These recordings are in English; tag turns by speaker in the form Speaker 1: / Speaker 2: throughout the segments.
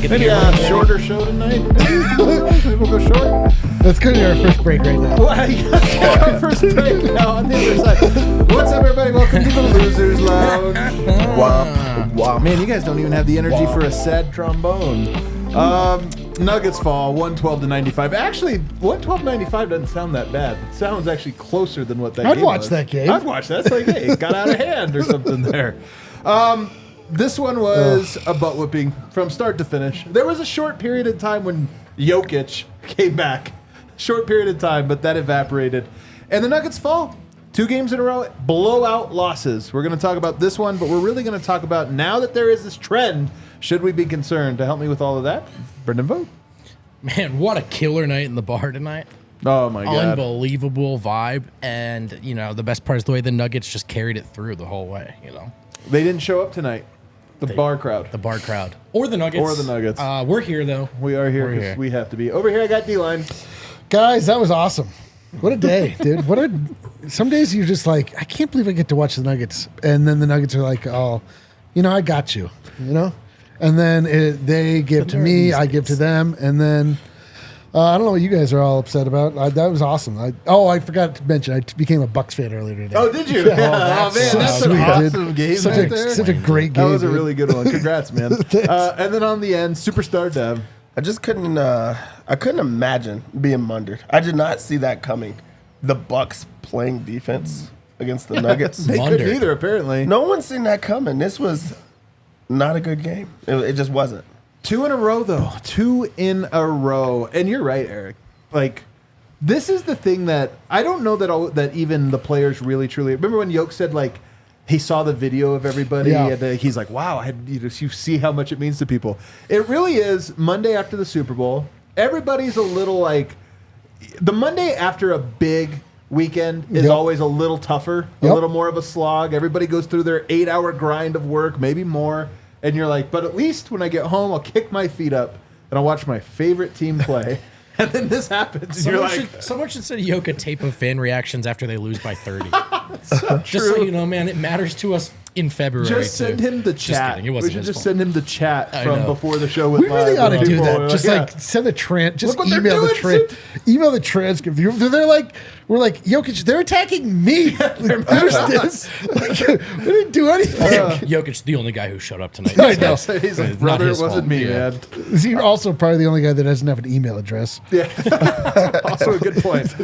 Speaker 1: Maybe a shorter show tonight. Maybe we'll go short.
Speaker 2: Let's go to our first break right now.
Speaker 1: Well, you gotta take our first break now on the other side. What's up, everybody? Welcome to the Losers Lounge. Wow, man, you guys don't even have the energy for a sad trombone. Nuggets fall 112-95. Actually, 112-95 doesn't sound that bad. It sounds actually closer than what that game was.
Speaker 2: I'd watch that game.
Speaker 1: I'd watch that. It's like, hey, it got out of hand or something there. This one was a butt whooping from start to finish. There was a short period of time when Jokic came back. Short period of time, but that evaporated. And the Nuggets fall 2 games in a row, blowout losses. We're going to talk about this one, but we're really going to talk about now that there is this trend, should we be concerned? To help me with all of that, Brendan Vogt.
Speaker 3: Man, what a killer night in the bar tonight.
Speaker 1: Oh, my God.
Speaker 3: Unbelievable vibe. And, you know, the best part is the way the Nuggets just carried it through the whole way, you know.
Speaker 1: They didn't show up tonight. The bar crowd.
Speaker 3: The bar crowd. Or the Nuggets. We're here, though.
Speaker 1: We are here because we have to be. Over here, I got D-Line.
Speaker 2: Guys, that was awesome. What a day, dude. Some days you're just like, I can't believe I get to watch the Nuggets. And then the Nuggets are like, oh, you know, I got you, you know? And then they give to me, I give to them. And then I don't know what you guys are all upset about. That was awesome. I forgot to mention, I became a Bucks fan earlier today.
Speaker 1: Oh, did you?
Speaker 2: Yeah,
Speaker 1: That's an awesome game right there.
Speaker 2: Such a great game.
Speaker 1: That was a really good one. Congrats, man. And then on the end, Superstar Dev.
Speaker 4: I just couldn't. I couldn't imagine being mundered. I did not see that coming. The Bucks playing defense against the Nuggets.
Speaker 1: They couldn't either, apparently.
Speaker 4: No one's seen that coming. This was not a good game. It just wasn't.
Speaker 1: 2 in a row, though. 2 in a row. And you're right, Eric. Like, this is the thing that I don't know that even the players really, truly. Remember when Jokic said, like, he saw the video of everybody, and he's like, wow, you see how much it means to people. It really is Monday after the Super Bowl. Everybody's a little like, the Monday after a big weekend is always a little tougher, a little more of a slog. Everybody goes through their 8-hour grind of work, maybe more. And you're like, but at least when I get home, I'll kick my feet up and I'll watch my favorite team play. And then this happens.
Speaker 3: Someone should send Yoke a tape of fan reactions after they lose by 30.
Speaker 1: So
Speaker 3: just so you know, man, it matters to us in February.
Speaker 1: Just send him the chat. We should just send him the chat from before the show.
Speaker 2: We really ought to do that. Just send a just email the transcript. Email the transcript. They're like, we're like, Jokic, they're attacking me. We didn't do anything.
Speaker 3: Jokic's the only guy who showed up tonight.
Speaker 2: I know.
Speaker 1: He's like, brother, it wasn't me, man.
Speaker 2: Is he also probably the only guy that doesn't have an email address?
Speaker 1: Yeah. Also a good point.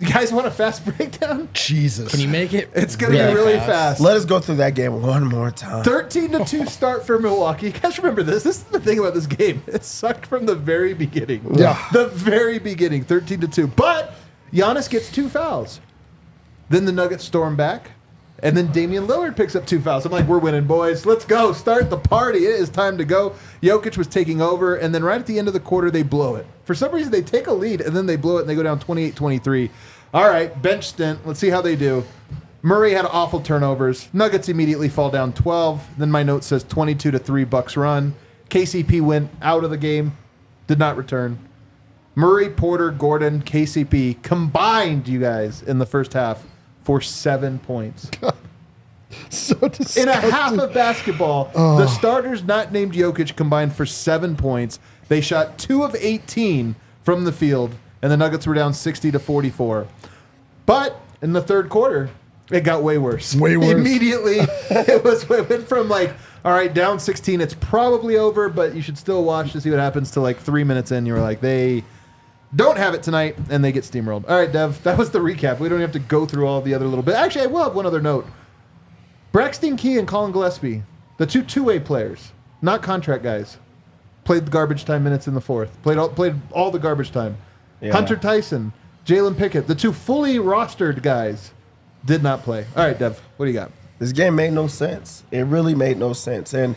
Speaker 1: You guys want a fast breakdown?
Speaker 2: Jesus.
Speaker 3: Can you make it?
Speaker 1: It's going to be really fast.
Speaker 4: Let us go through that game one more time.
Speaker 1: 13-2 start for Milwaukee. You guys remember this? This is the thing about this game. It sucked from the very beginning.
Speaker 2: Yeah.
Speaker 1: The very beginning, 13-2. But Giannis gets 2 fouls. Then the Nuggets storm back. And then Damian Lillard picks up 2 fouls. I'm like, we're winning, boys. Let's go. Start the party. It is time to go. Jokic was taking over. And then right at the end of the quarter, they blow it. For some reason, they take a lead, and then they blow it, and they go down 28-23. All right, bench stint. Let's see how they do. Murray had awful turnovers. Nuggets immediately fall down 12. Then my note says 22-3 Bucks run. KCP went out of the game. Did not return. Murray, Porter, Gordon, KCP combined, you guys, in the first half for 7 points.
Speaker 2: So disgusting.
Speaker 1: In a half of basketball, the starters not named Jokic combined for 7 points. They shot 2 of 18 from the field, and the Nuggets were down 60-44. But in the third quarter, it got way worse.
Speaker 2: Way worse.
Speaker 1: Immediately, it went from like, all right, down 16, it's probably over, but you should still watch to see what happens to like 3 minutes in. You were like, they don't have it tonight, and they get steamrolled. All right, Dev, that was the recap. We don't have to go through all the other little bit. Actually, I will have one other note. Braxton Key and Colin Gillespie, the two-way players, not contract guys, played the garbage time minutes in the fourth. Played all the garbage time. Yeah. Hunter Tyson, Jalen Pickett, the 2 fully rostered guys, did not play. All right, Dev, what do you got?
Speaker 4: This game made no sense. It really made no sense. And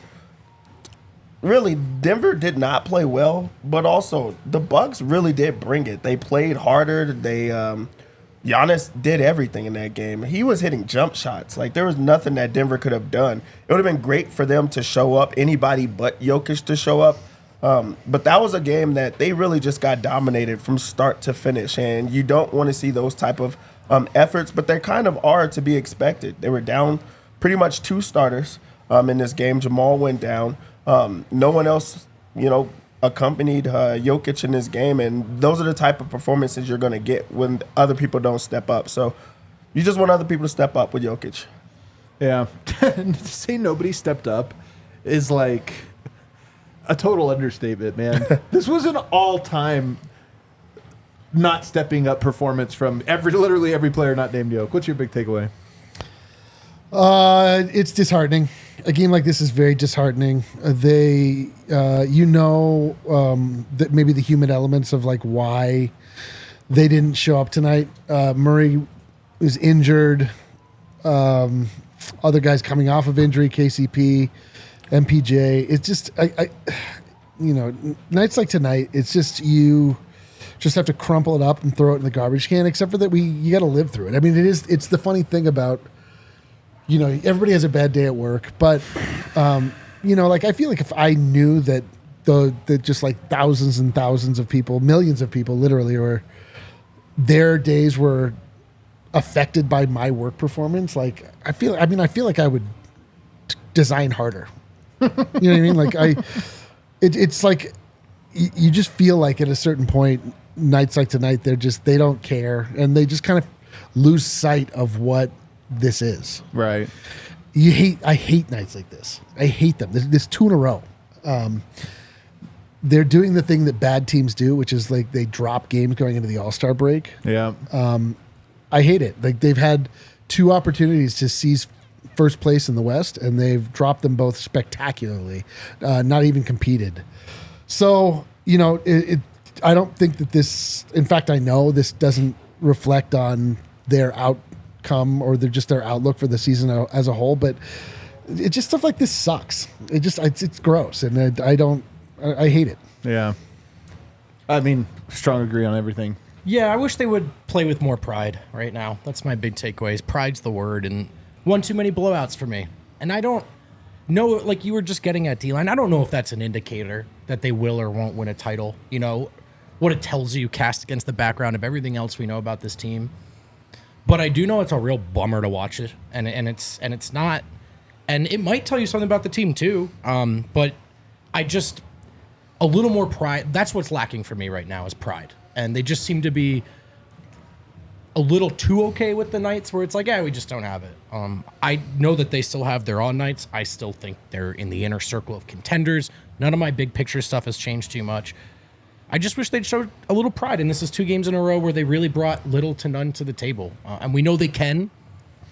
Speaker 4: really, Denver did not play well, but also the Bucks really did bring it. They played harder. They Giannis did everything in that game. He was hitting jump shots. Like, there was nothing that Denver could have done. It would have been great for them to show up, anybody but Jokic to show up. But that was a game that they really just got dominated from start to finish, and you don't want to see those type of efforts, but they kind of are to be expected. They were down pretty much 2 starters in this game. Jamal went down. No one else, accompanied Jokic in this game, and those are the type of performances you're going to get when other people don't step up. So you just want other people to step up with Jokic.
Speaker 1: Yeah. To say nobody stepped up is like a total understatement, man. This was an all-time not stepping up performance from literally every player not named Jokic. What's your big takeaway?
Speaker 2: It's disheartening. A game like this is very disheartening. That maybe the human elements of like why they didn't show up tonight. Murray was injured. Other guys coming off of injury, KCP, MPJ. It's just, nights like tonight, it's just you just have to crumple it up and throw it in the garbage can. Except for that, you got to live through it. I mean, it's the funny thing about. Everybody has a bad day at work, but, I feel like if I knew that just like thousands and thousands of people, millions of people literally, or their days were affected by my work performance, like I feel like I would design harder. You know what I mean? Like it's like you just feel like at a certain point, nights like tonight, they don't care, and they just kind of lose sight of what this is.
Speaker 1: Right.
Speaker 2: I hate nights like this. I hate them. This 2 in a row. They're doing the thing that bad teams do, which is like they drop games going into the All-Star break.
Speaker 1: Yeah.
Speaker 2: I hate it. Like they've had 2 opportunities to seize first place in the West, and they've dropped them both spectacularly, not even competed. So, I don't think that this, in fact, I know this doesn't reflect on their outcome or just their outlook for the season as a whole, but it just stuff like this sucks. It's gross, and I hate it.
Speaker 1: Yeah. I mean, strong agree on everything.
Speaker 3: Yeah, I wish they would play with more pride right now. That's my big takeaway. Pride's the word, and one too many blowouts for me. And I don't know, like you were just getting at, D-Line, I don't know if that's an indicator that they will or won't win a title. What it tells you cast against the background of everything else we know about this team. But I do know it's a real bummer to watch it, and it's not, and it might tell you something about the team too. But I just a little more pride. That's what's lacking for me right now is pride, and they just seem to be a little too okay with the nights where it's like, yeah, we just don't have it. I know that they still have their on nights. I still think they're in the inner circle of contenders. None of my big picture stuff has changed too much. I just wish they'd show a little pride, and this is 2 games in a row where they really brought little to none to the table, and we know they can.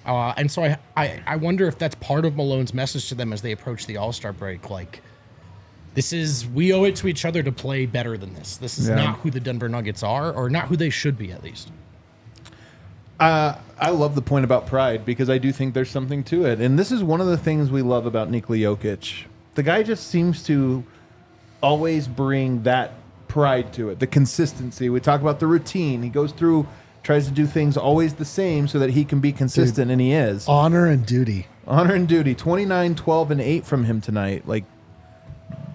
Speaker 3: And so I wonder if that's part of Malone's message to them as they approach the All-Star break. Like, we owe it to each other to play better than this. This is not who the Denver Nuggets are, or not who they should be at least.
Speaker 1: I love the point about pride because I do think there's something to it, and this is one of the things we love about Nikola Jokic. The guy just seems to always bring that pride to it, the consistency. We talk about the routine. He goes through, tries to do things always the same so that he can be consistent, and he is.
Speaker 2: Honor and duty.
Speaker 1: 29, 12, and 8 from him tonight. Like,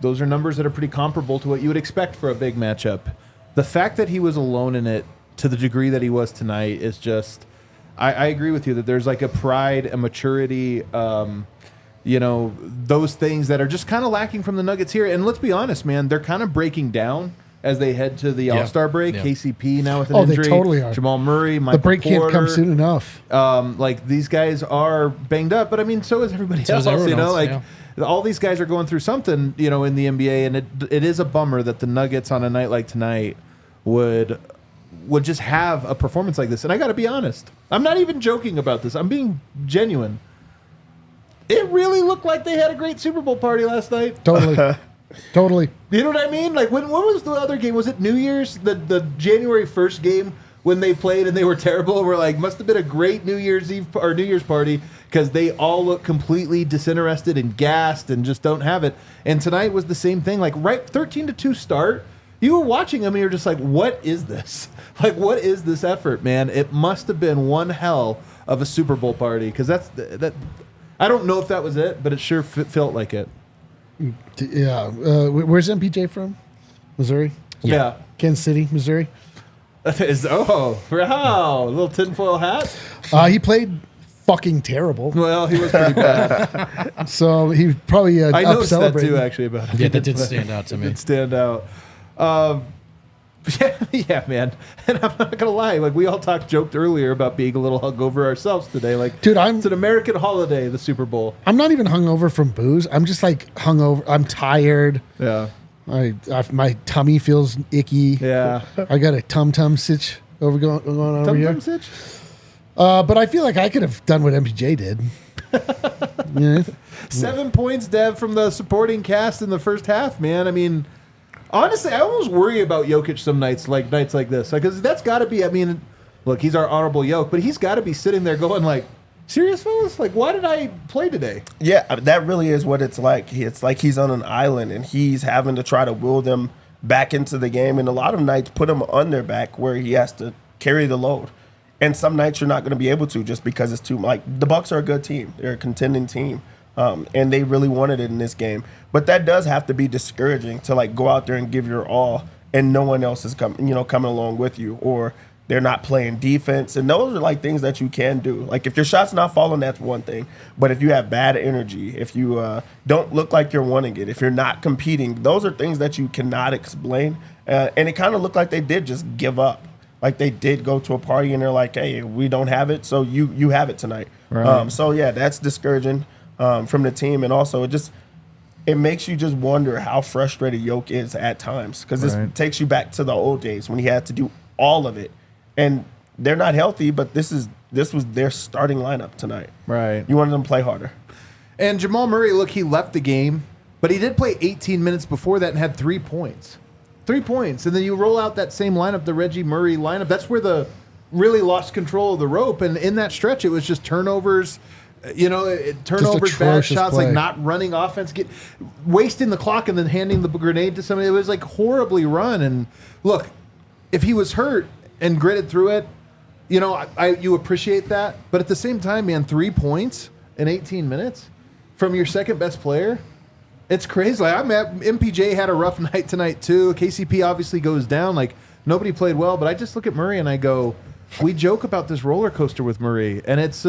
Speaker 1: those are numbers that are pretty comparable to what you would expect for a big matchup. The fact that he was alone in it to the degree that he was tonight is just, I agree with you that there's like a pride, a maturity, those things that are just kind of lacking from the Nuggets here. And let's be honest, man, they're kind of breaking down as they head to the All-Star break. KCP now with an injury.
Speaker 2: They totally are.
Speaker 1: Jamal Murray, Michael
Speaker 2: The break
Speaker 1: Porter,
Speaker 2: can't come soon enough.
Speaker 1: Like, these guys are banged up, but I mean, so is everybody else. All these guys are going through something, in the NBA, and it is a bummer that the Nuggets on a night like tonight would just have a performance like this. And I got to be honest, I'm not even joking about this. I'm being genuine. It really looked like they had a great Super Bowl party last night.
Speaker 2: Totally. Totally.
Speaker 1: You know what I mean? Like, when was the other game? Was it New Year's? The January 1st game when they played and they were terrible? We're like, must have been a great New Year's Eve or New Year's party because they all look completely disinterested and gassed and just don't have it. And tonight was the same thing. Like, right 13-2 start, you were watching them and you're just like, what is this? Like, what is this effort, man? It must have been one hell of a Super Bowl party because that. I don't know if that was it, but it sure felt like it.
Speaker 2: Yeah. Where's MPJ from? Missouri?
Speaker 1: Yeah.
Speaker 2: Kansas City, Missouri.
Speaker 1: Wow. A little tinfoil hat?
Speaker 2: He played fucking terrible.
Speaker 1: Well, he was pretty bad.
Speaker 2: So he probably
Speaker 1: I
Speaker 2: up
Speaker 1: noticed that
Speaker 2: celebrating.
Speaker 1: too, actually. About him.
Speaker 3: Yeah, that did stand out to me.
Speaker 1: Did stand out. Yeah, man. And I'm not gonna lie. Like we all joked earlier about being a little hungover ourselves today. Like,
Speaker 2: Dude,
Speaker 1: it's an American holiday, the Super Bowl.
Speaker 2: I'm not even hungover from booze. I'm just like hungover. I'm tired.
Speaker 1: Yeah.
Speaker 2: My tummy feels icky.
Speaker 1: Yeah.
Speaker 2: I got a tum sitch going on over here.
Speaker 1: Tum sitch?
Speaker 2: But I feel like I could have done what MPJ did. Yeah.
Speaker 1: 7 points, Dev, from the supporting cast in the first half, man. I mean, honestly, I almost worry about Jokic some nights like this. Because that's got to be, I mean, look, he's our honorable Yoke, but he's got to be sitting there going like, serious, fellas? Like, why did I play today?
Speaker 4: Yeah, that really is what it's like. It's like he's on an island and he's having to try to will them back into the game. And a lot of nights put him on their back where he has to carry the load. And some nights you're not going to be able to just because it's too like the Bucks are a good team. They're a contending team. And they really wanted it in this game. But that does have to be discouraging to like go out there and give your all and no one else is coming along with you, or they're not playing defense. And those are like things that you can do. Like if your shot's not falling, that's one thing. But if you have bad energy, if you don't look like you're wanting it, if you're not competing, those are things that you cannot explain. And it kind of looked like they did just give up. Like they did go to a party and they're like, hey, we don't have it, so you have it tonight.
Speaker 1: Right.
Speaker 4: So, yeah, that's discouraging from the team. And also it makes you just wonder how frustrated Yoke is at times, because this takes you back to the old days when he had to do all of it. And they're not healthy, but this was their starting lineup tonight.
Speaker 1: Right.
Speaker 4: You wanted them to play harder.
Speaker 1: And Jamal Murray, look, he left the game, but he did play 18 minutes before that and had 3 points. 3 points. And then you roll out that same lineup, the Reggie Murray lineup. That's where the really lost control of the rope. And in that stretch, it was just turnovers, turnovers, bad shots,
Speaker 2: play.
Speaker 1: like not running offense, wasting the clock and then handing the grenade to somebody. It was like horribly run. And look, if he was hurt and gritted through it, you appreciate that. But at the same time, man, 3 points in 18 minutes from your second best player, it's crazy. Like MPJ had a rough night tonight too. KCP obviously goes down. Like nobody played well, but I just look at Murray and I go, we joke about this roller coaster with Murray, and it's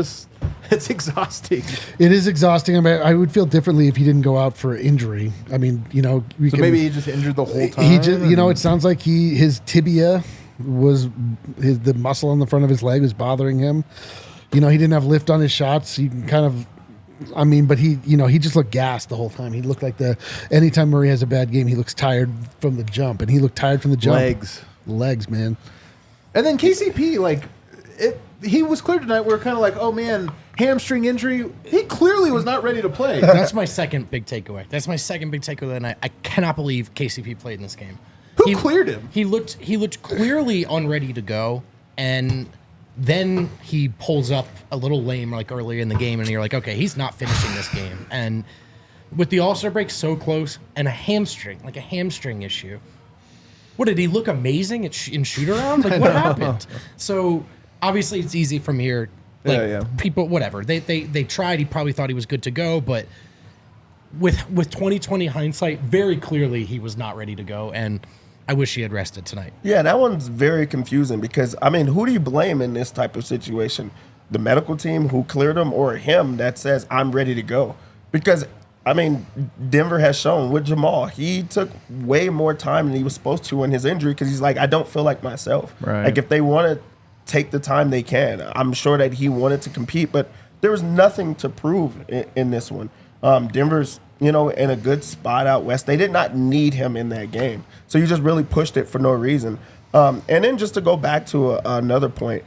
Speaker 1: exhausting.
Speaker 2: It is exhausting. I mean, I would feel differently if he didn't go out for injury. I mean,
Speaker 1: Maybe he just injured the whole time.
Speaker 2: He just, it sounds like his tibia was the muscle on the front of his leg was bothering him. He didn't have lift on his shots. He kind of. But he just looked gassed the whole time. He looked like anytime Murray has a bad game, he looks tired from the jump, and he looked tired from the jump. Legs, man.
Speaker 1: And then KCP, he was clear tonight. We were kind of like, oh man, hamstring injury. He clearly was not ready to play.
Speaker 3: That's my second big takeaway. Of the night. I cannot believe KCP played in this game.
Speaker 1: Who cleared him?
Speaker 3: He looked clearly unready to go, and then he pulls up a little lame like earlier in the game, and you're like, okay, he's not finishing this game. And with the All-Star break so close and a hamstring issue, what, did he look amazing in shoot-around? Like, what happened? So, obviously, it's easy from here. People, whatever. They tried. He probably thought he was good to go, but with 2020 hindsight, very clearly he was not ready to go, and I wish he had rested tonight.
Speaker 4: Yeah, that one's very confusing because, who do you blame in this type of situation? The medical team who cleared him, or him that says, I'm ready to go? Because, Denver has shown with Jamal, he took way more time than he was supposed to in his injury because he's like, I don't feel like myself.
Speaker 1: Right.
Speaker 4: Like, if they want to take the time, they can. I'm sure that he wanted to compete, but there was nothing to prove in this one. Denver's in a good spot out west. They did not need him in that game. So you just really pushed it for no reason. And then just to go back to another point,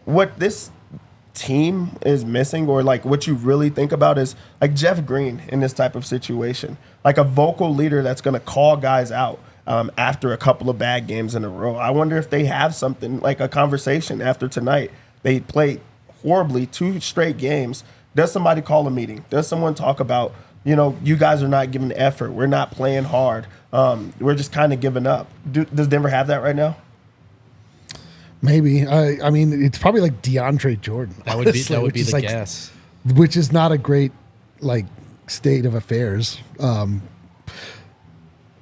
Speaker 4: what this team is missing, or like what you really think about, is like Jeff Green in this type of situation. Like a vocal leader that's going to call guys out after a couple of bad games in a row. I wonder if they have something like a conversation after tonight. They played horribly 2 straight games. Does somebody call a meeting? Does someone talk about, you guys are not giving effort. We're not playing hard. We're just kind of giving up. Does Denver have that right now?
Speaker 2: Maybe. It's probably like DeAndre Jordan.
Speaker 3: That would be the guess.
Speaker 2: Which is not a great state of affairs.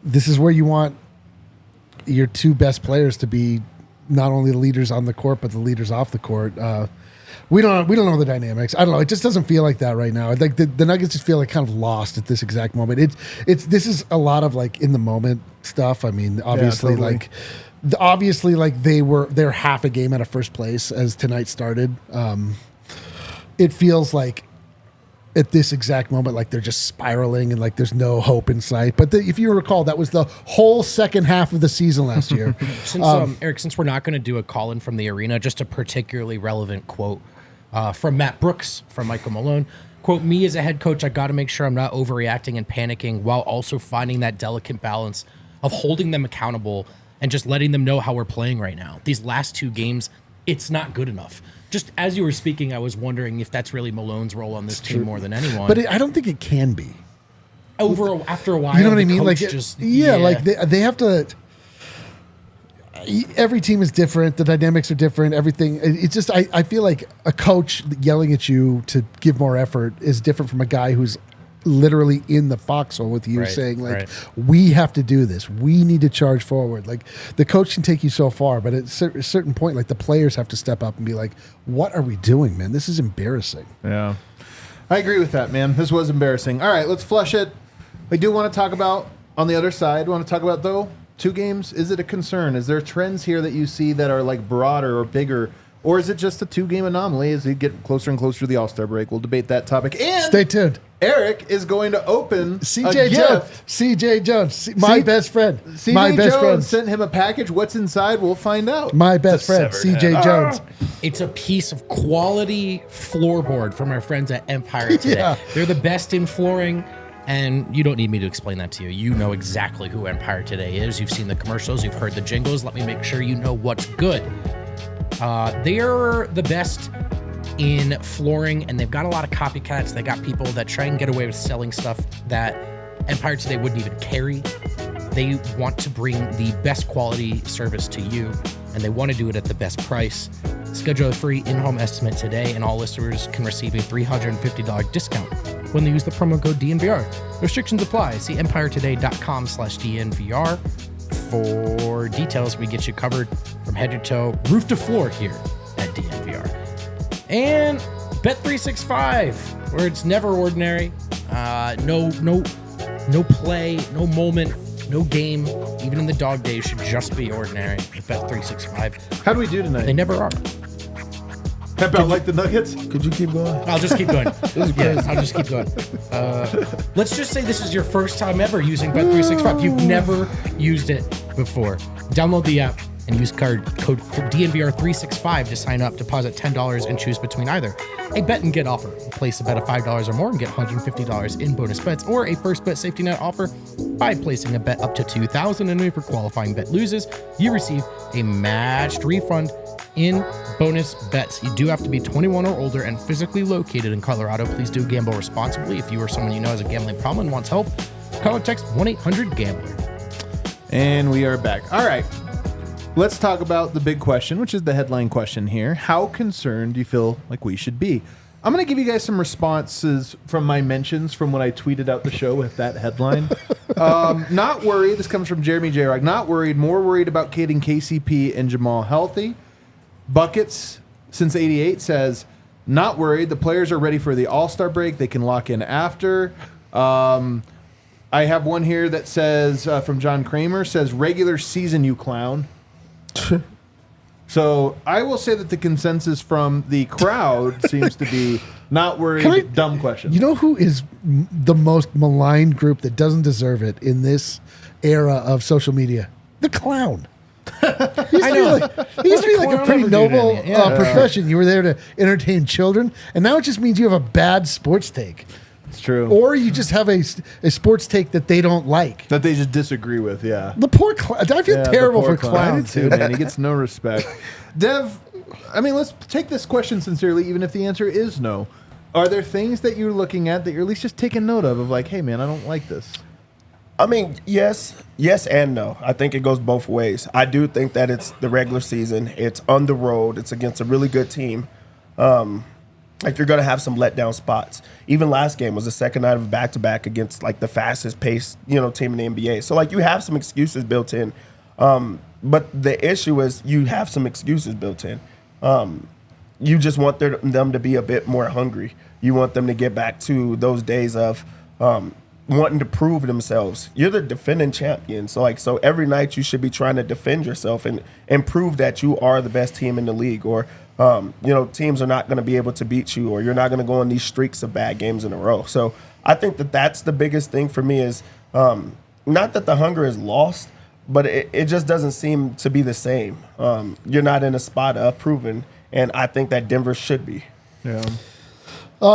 Speaker 2: This is where you want your 2 best players to be, not only the leaders on the court but the leaders off the court. We don't know the dynamics. I don't know. It just doesn't feel like that right now. Like the Nuggets just feel like kind of lost at this exact moment. This is a lot of like in the moment stuff. I mean, obviously they're half a game out of first place as tonight started. It feels like at this exact moment, like they're just spiraling and like there's no hope in sight. But if you recall, that was the whole second half of the season last year.
Speaker 3: Eric, since we're not going to do a call-in from the arena, just a particularly relevant quote from Matt Brooks from Michael Malone. Quote, me as a head coach, I got to make sure I'm not overreacting and panicking while also finding that delicate balance of holding them accountable and just letting them know how we're playing right now. These last 2 games, it's not good enough. Just as you were speaking, I was wondering if that's really Malone's role on this team more than anyone.
Speaker 2: But I don't think it can be.
Speaker 3: After a while,
Speaker 2: you know what I mean? Like,
Speaker 3: yeah,
Speaker 2: like they have to. Every team is different. The dynamics are different. Everything. It's just I feel like a coach yelling at you to give more effort is different from a guy who's literally in the foxhole with you saying like, we have to do this. We need to charge forward. Like the coach can take you so far, but at a certain point, like the players have to step up and be like, what are we doing, man? This is embarrassing.
Speaker 1: Yeah. I agree with that, man. This was embarrassing. All right, let's flush it. I do want to talk about, on the other side, want to talk about, though, 2 games. Is it a concern? Is there trends here that you see that are like broader or bigger? Or is it just a 2-game anomaly as we get closer and closer to the All-Star break? We'll debate that topic. And
Speaker 2: stay tuned.
Speaker 1: Eric is going to open
Speaker 2: CJ Jones. CJ Jones, my best friend.
Speaker 1: CJ Jones sent him a package. What's inside? We'll find out.
Speaker 2: My best friend, CJ Jones.
Speaker 3: It's a piece of quality floorboard from our friends at Empire today.
Speaker 2: Yeah.
Speaker 3: They're the best in flooring. And you don't need me to explain that to you. You know exactly who Empire Today is. You've seen the commercials. You've heard the jingles. Let me make sure you know what's good. They're the best in flooring, and they've got a lot of copycats. They got people that try and get away with selling stuff that Empire Today wouldn't even carry. They want to bring the best quality service to you, and they want to do it at the best price. Schedule a free in-home estimate today, and all listeners can receive a $350 discount when they use the promo code DNVR. Restrictions apply. See empiretoday.com/DNVR for details. We get you covered from head to toe, roof to floor here at DNVR. And Bet365, where it's never ordinary. No play, no moment, no game, even in the dog days, should just be ordinary at Bet365.
Speaker 1: How do we do tonight?
Speaker 3: They never are.
Speaker 1: About like the Nuggets?
Speaker 4: Could you keep going?
Speaker 3: I'll just keep going. I'll just keep going. Let's just say this is your first time ever using Bet365. You've never used it before. Download the app and use code DNVR365 to sign up, deposit $10 and choose between either a bet and get offer. Place a bet of $5 or more and get $150 in bonus bets, or a first bet safety net offer by placing a bet up to $2,000. And if your qualifying bet loses, you receive a matched refund in bonus bets. You do have to be 21 or older and physically located in Colorado. Please do gamble responsibly. If you or someone you know has a gambling problem and wants help, call or text 1-800-GAMBLER.
Speaker 1: And we are back. All right. Let's talk about the big question, which is the headline question here. How concerned do you feel like we should be? I'm going to give you guys some responses from my mentions from when I tweeted out the show with that headline. Not worried. This comes from Jeremy J. Rock. Not worried. More worried about getting KCP and Jamal healthy. Buckets since 88 says, not worried. The players are ready for the All-Star break. They can lock in after. I have one here that says, from John Kramer, says, regular season, you clown. So I will say that the consensus from the crowd seems to be not worried, dumb question.
Speaker 2: You know who is the most maligned group that doesn't deserve it in this era of social media? The clown. He used to be like a pretty noble profession. You were there to entertain children, and now it just means you have a bad sports take.
Speaker 1: It's true.
Speaker 2: Or you just have a sports take that they don't like.
Speaker 1: That they just disagree with, yeah.
Speaker 2: The poor clown. I feel terrible for
Speaker 1: clown
Speaker 2: clowns.
Speaker 1: too, man. He gets no respect. Dev, I mean, let's take this question sincerely, even if the answer is no. Are there things that you're looking at that you're at least just taking note of like, hey, man, I don't like this?
Speaker 4: I mean, yes and no. I think it goes both ways. I do think that it's the regular season. It's on the road. It's against a really good team. Like, you're going to have some letdown spots. Even last game was the second night of a back-to-back against, like, the fastest-paced, team in the NBA. So, like, you have some excuses built in. But the issue is you have some excuses built in. You just want them to be a bit more hungry. You want them to get back to those days of wanting to prove themselves. You're the defending champion. So every night you should be trying to defend yourself and prove that you are the best team in the league, or teams are not going to be able to beat you, or you're not going to go on these streaks of bad games in a row. So I think that's the biggest thing for me is not that the hunger is lost, but it just doesn't seem to be the same. You're not in a spot of proving, and I think that Denver should be.
Speaker 1: Yeah.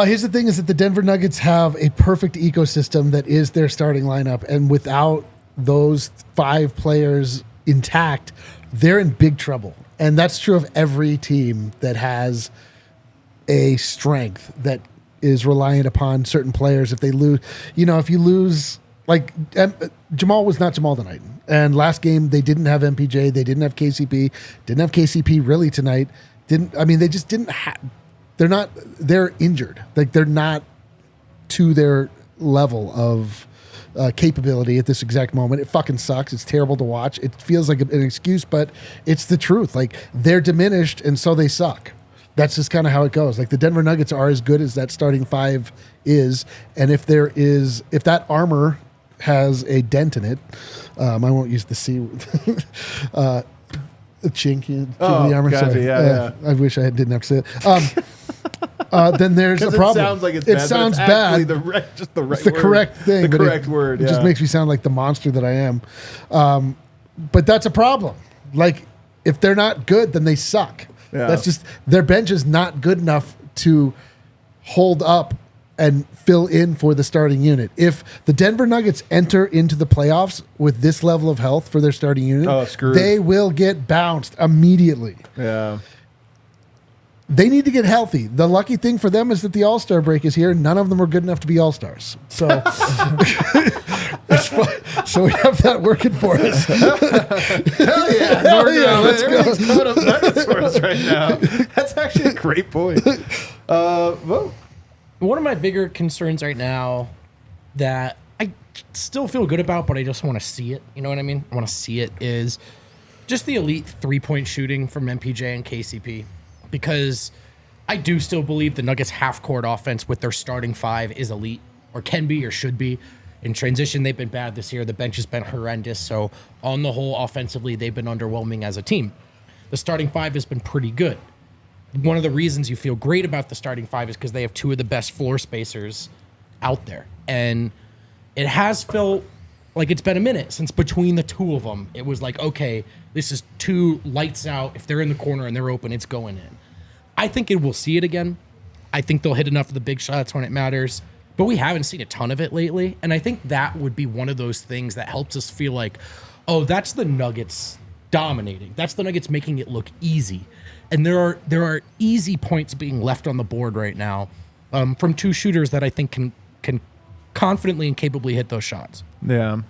Speaker 2: Here's the thing is that the Denver Nuggets have a perfect ecosystem that is their starting lineup. And without those 5 players intact, they're in big trouble. And that's true of every team that has a strength that is reliant upon certain players. If they lose, if you lose, like Jamal was not Jamal tonight. And last game, they didn't have MPJ. They didn't have KCP. Didn't have KCP really tonight. They just didn't have. They're injured. Like they're not to their level of capability at this exact moment. It fucking sucks. It's terrible to watch. It feels like an excuse, but it's the truth. Like they're diminished and so they suck. That's just kind of how it goes. Like the Denver Nuggets are as good as that starting 5 is. And if that armor has a dent in it, I won't use the C word. Chink in the armor.
Speaker 1: Gotcha,
Speaker 2: Sorry.
Speaker 1: yeah.
Speaker 2: I wish I didn't have to say it. Then there's a problem.
Speaker 1: It sounds like it's
Speaker 2: it
Speaker 1: bad.
Speaker 2: sounds
Speaker 1: but
Speaker 2: bad.
Speaker 1: it's actually just the right
Speaker 2: It's the
Speaker 1: word.
Speaker 2: correct thing.
Speaker 1: The
Speaker 2: but
Speaker 1: correct word.
Speaker 2: It just makes me sound like the monster that I am. But that's a problem. Like if they're not good, then they suck.
Speaker 1: Yeah.
Speaker 2: That's just their bench is not good enough to hold up and fill in for the starting unit. If the Denver Nuggets enter into the playoffs with this level of health for their starting unit, they will get bounced immediately.
Speaker 1: Yeah.
Speaker 2: They need to get healthy. The lucky thing for them is that the All-Star break is here. None of them are good enough to be All-Stars. So, so we have that working for us.
Speaker 1: Hell yeah.
Speaker 2: Hell yeah, let's go.
Speaker 1: Everything's coming up Nuggets for us right now. That's actually a great point. Vogt.
Speaker 3: One of my bigger concerns right now that I still feel good about, but I just want to see it. You know what I mean? I want to see it is just the elite 3-point shooting from MPJ and KCP. Because I do still believe the Nuggets half-court offense with their starting 5 is elite, or can be, or should be. In transition, they've been bad this year. The bench has been horrendous. So on the whole, offensively, they've been underwhelming as a team. The starting 5 has been pretty good. One of the reasons you feel great about the starting 5 is because they have 2 of the best floor spacers out there. And it has felt like it's been a minute since between the 2 of them, it was like, okay, this is 2 lights out. If they're in the corner and they're open, it's going in. I think we'll see it again. I think they'll hit enough of the big shots when it matters. But we haven't seen a ton of it lately. And I think that would be one of those things that helps us feel like, oh, that's the Nuggets dominating. That's the Nuggets making it look easy. And there are easy points being left on the board right now from 2 shooters that I think can confidently and capably hit those shots.
Speaker 1: Yeah.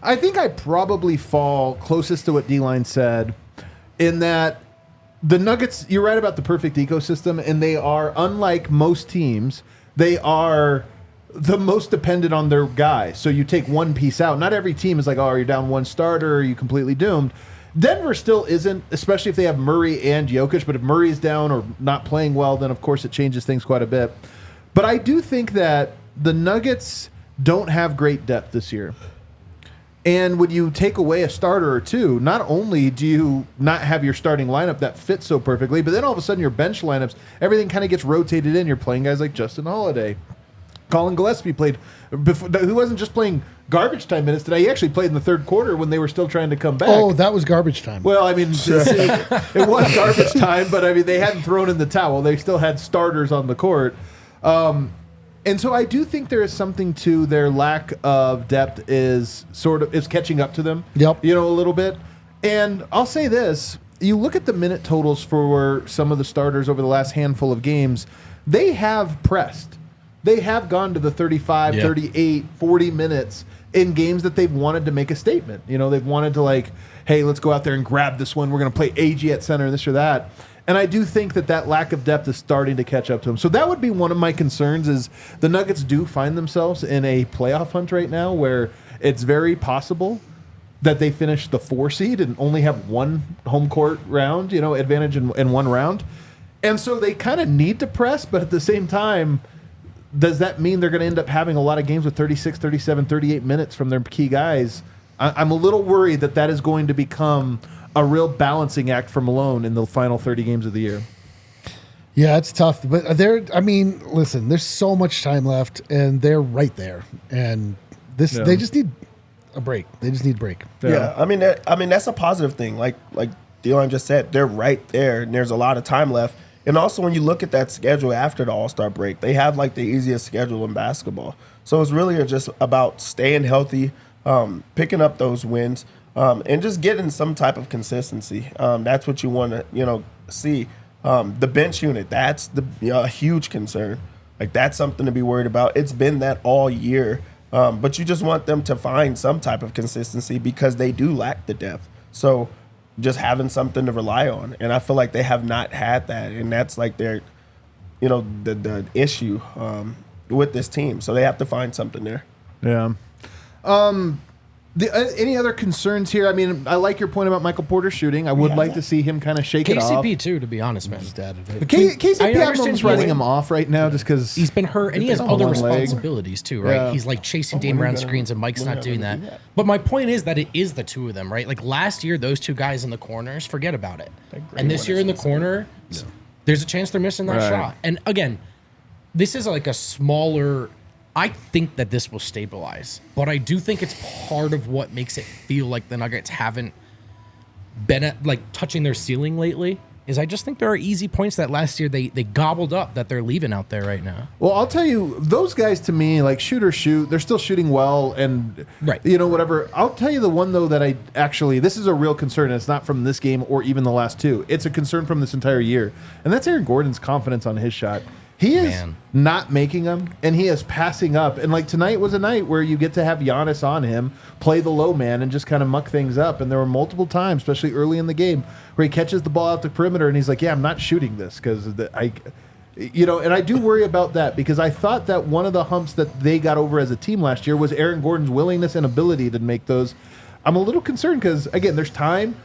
Speaker 1: I think I probably fall closest to what D-Line said in that the Nuggets, you're right about the perfect ecosystem, and they are, unlike most teams, they are the most dependent on their guy. So you take one piece out. Not every team is like, oh, you're down 1 starter, are you completely doomed? Denver still isn't, especially if they have Murray and Jokic. But if Murray's down or not playing well, then of course it changes things quite a bit. But I do think that the Nuggets don't have great depth this year. And when you take away a starter or 2, not only do you not have your starting lineup that fits so perfectly, but then all of a sudden your bench lineups, everything kind of gets rotated in. You're playing guys like Justin Holiday. Colin Gillespie played, who wasn't just playing garbage time minutes today. He actually played in the 3rd quarter when they were still trying to come back.
Speaker 2: Oh, that was garbage time.
Speaker 1: Well, I mean, it was garbage time, but I mean, they hadn't thrown in the towel. They still had starters on the court. And so I do think there is something to their lack of depth is catching up to them.
Speaker 2: Yep.
Speaker 1: A little bit. And I'll say this, you look at the minute totals for some of the starters over the last handful of games, they have pressed. They have gone to the 35, 38, 40 minutes in games that they've wanted to make a statement. They've wanted to like, hey, let's go out there and grab this one. We're going to play AG at center, this or that. And I do think that lack of depth is starting to catch up to them. So that would be one of my concerns is the Nuggets do find themselves in a playoff hunt right now where it's very possible that they finish the 4 seed and only have one home court round, advantage in one round. And so they kind of need to press, but at the same time, does that mean they're going to end up having a lot of games with 36, 37, 38 minutes from their key guys? I'm a little worried that is going to become a real balancing act for Malone in the final 30 games of the year.
Speaker 2: Yeah, it's tough. But listen, there's so much time left, and they're right there. And they just need a break. They just need a break.
Speaker 4: Yeah, I mean that's a positive thing. Like Dion just said, they're right there, and there's a lot of time left. And also, when you look at that schedule after the All-Star break, they have like the easiest schedule in basketball. So it's really just about staying healthy, picking up those wins, and just getting some type of consistency. That's what you want to, see. The bench unit, that's a huge concern. Like, that's something to be worried about. It's been that all year. But you just want them to find some type of consistency because they do lack the depth. So just having something to rely on. And I feel like they have not had that. And that's like their, the issue with this team. So they have to find something there.
Speaker 1: Yeah. Any other concerns here? I mean, I like your point about Michael Porter shooting. I would like to see him kind of shake it off.
Speaker 3: KCP too, to be honest, man.
Speaker 1: KCP, I'm writing him off right now just because
Speaker 3: he's been hurt and he has other responsibilities too, right?
Speaker 1: Yeah.
Speaker 3: He's like chasing Dame around screens and Mike's not doing that. But my point is that it is the two of them, right? Like last year, those two guys in the corners, forget about it. And this year in the corner, there's a chance they're missing that shot. And again, this is like a smaller. I think that this will stabilize, but I do think it's part of what makes it feel like the Nuggets haven't been at touching their ceiling lately. Is I just think there are easy points that last year they gobbled up that they're leaving out there right now.
Speaker 1: Well, I'll tell you, those guys to me, like shoot, they're still shooting well and whatever. I'll tell you the one though that this is a real concern. And it's not from this game or even the last two. It's a concern from this entire year, and that's Aaron Gordon's confidence on his shot. He is not making them, and he is passing up. And like tonight was a night where you get to have Giannis on him, play the low man, and just kind of muck things up. And there were multiple times, especially early in the game, where he catches the ball out the perimeter, and he's like, "Yeah, I'm not shooting this because and I do worry about that because I thought that one of the humps that they got over as a team last year was Aaron Gordon's willingness and ability to make those. I'm a little concerned because again, there's time.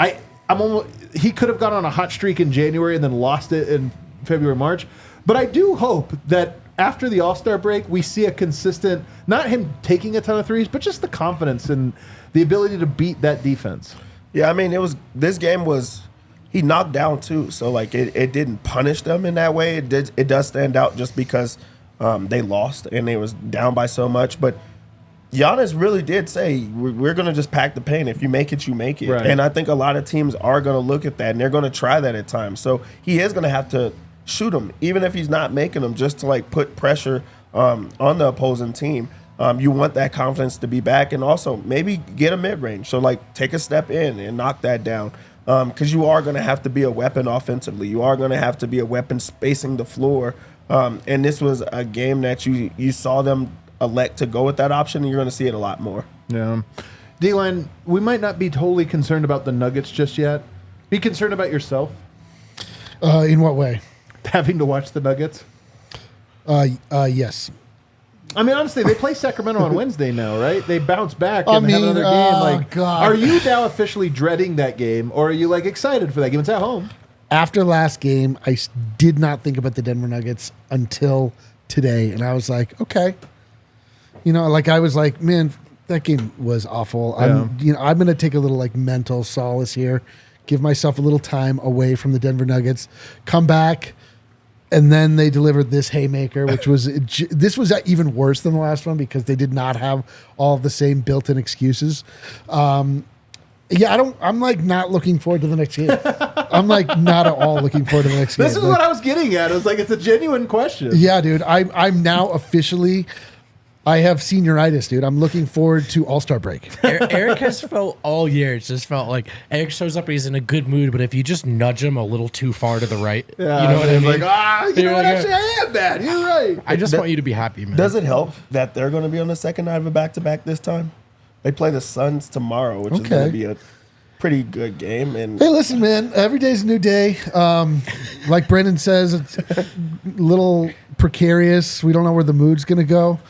Speaker 1: He could have gone on a hot streak in January and then lost it in February, March. But I do hope that after the All-Star break, we see a consistent, not him taking a ton of threes, but just the confidence and the ability to beat that defense.
Speaker 4: Yeah, I mean, this game was, he knocked down too. So like it didn't punish them in that way. It does stand out just because they lost and they was down by so much. But Giannis really did say, we're going to just pack the paint. If you make it, you make it.
Speaker 1: Right.
Speaker 4: And I think a lot of teams are going to look at that and they're going to try that at times. So he is going to have to shoot him, even if he's not making them, just to like put pressure on the opposing team. You want that confidence to be back, and also maybe get a mid-range. So like take a step in and knock that down, because you are going to have to be a weapon offensively. You are going to have to be a weapon spacing the floor. And this was a game that you saw them elect to go with that option, and you're going to see it a lot more.
Speaker 1: Yeah, D-Line, we might not be totally concerned about the Nuggets just yet. Be concerned about yourself.
Speaker 2: In what way?
Speaker 1: Having to watch the Nuggets?
Speaker 2: Yes.
Speaker 1: I mean, honestly, they play Sacramento on Wednesday now, right? They bounce back and have another game.
Speaker 2: God.
Speaker 1: Are you now officially dreading that game, or are you excited for that game? It's at home.
Speaker 2: After last game, I did not think about the Denver Nuggets until today, and I was like, okay. I was like, man, that game was awful.
Speaker 1: Yeah.
Speaker 2: I'm going to take a little mental solace here, give myself a little time away from the Denver Nuggets, come back. And then they delivered this haymaker, which was this was even worse than the last one because they did not have all of the same built-in excuses. I'm not looking forward to the next game. I'm not at all looking forward to the next game.
Speaker 1: This is what I was getting at. It was it's a genuine question.
Speaker 2: Yeah, dude. I'm now officially. I have senioritis, dude. I'm looking forward to All-Star break.
Speaker 3: Eric has felt all year. It's just felt like Eric shows up, he's in a good mood, but if you just nudge him a little too far to the right, you know what I mean?
Speaker 1: Actually, I am bad. You're right.
Speaker 3: I just want you to be happy, man.
Speaker 4: Does it help that they're going to be on the second night of a back-to-back this time? They play the Suns tomorrow, which is going to be a pretty good game. And
Speaker 2: hey, listen, man. Every day's a new day. Like Brendan says, it's a little precarious. We don't know where the mood's going to go.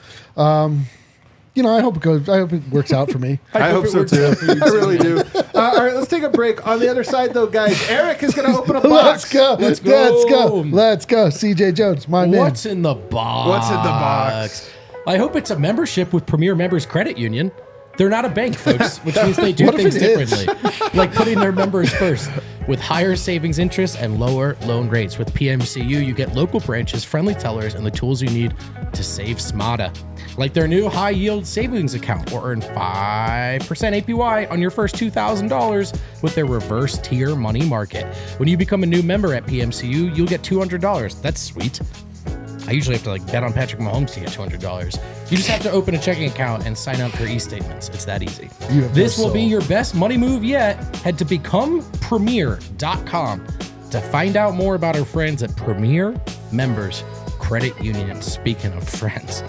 Speaker 2: I hope it goes. I hope it works out for me.
Speaker 1: I hope
Speaker 3: it
Speaker 1: so
Speaker 3: works
Speaker 1: too.
Speaker 3: out for you
Speaker 1: I
Speaker 3: too,
Speaker 1: really do. All right, let's take a break. On the other side, though, guys, Eric is going to open a box.
Speaker 2: Let's go.
Speaker 3: Let's
Speaker 2: Let's
Speaker 3: go.
Speaker 2: go. Let's go. CJ Jones, my man.
Speaker 3: What's in the box?
Speaker 1: What's in the box?
Speaker 3: I hope it's a membership with Premier Members Credit Union. They're not a bank, folks, which means they do
Speaker 2: What if
Speaker 3: things
Speaker 2: it is?
Speaker 3: differently, like putting their members first. With higher savings interest and lower loan rates. With PMCU, you get local branches, friendly tellers, and the tools you need to save smarter. Like their new high-yield savings account, or earn 5% APY on your first $2,000 with their reverse tier money market. When you become a new member at PMCU, you'll get $200. That's sweet. I usually have to bet on Patrick Mahomes to get $200. You just have to open a checking account and sign up for e-statements. It's that easy. This will be your best money move yet. Head to becomepremier.com to find out more about our friends at Premier Members Credit Union. Speaking of friends,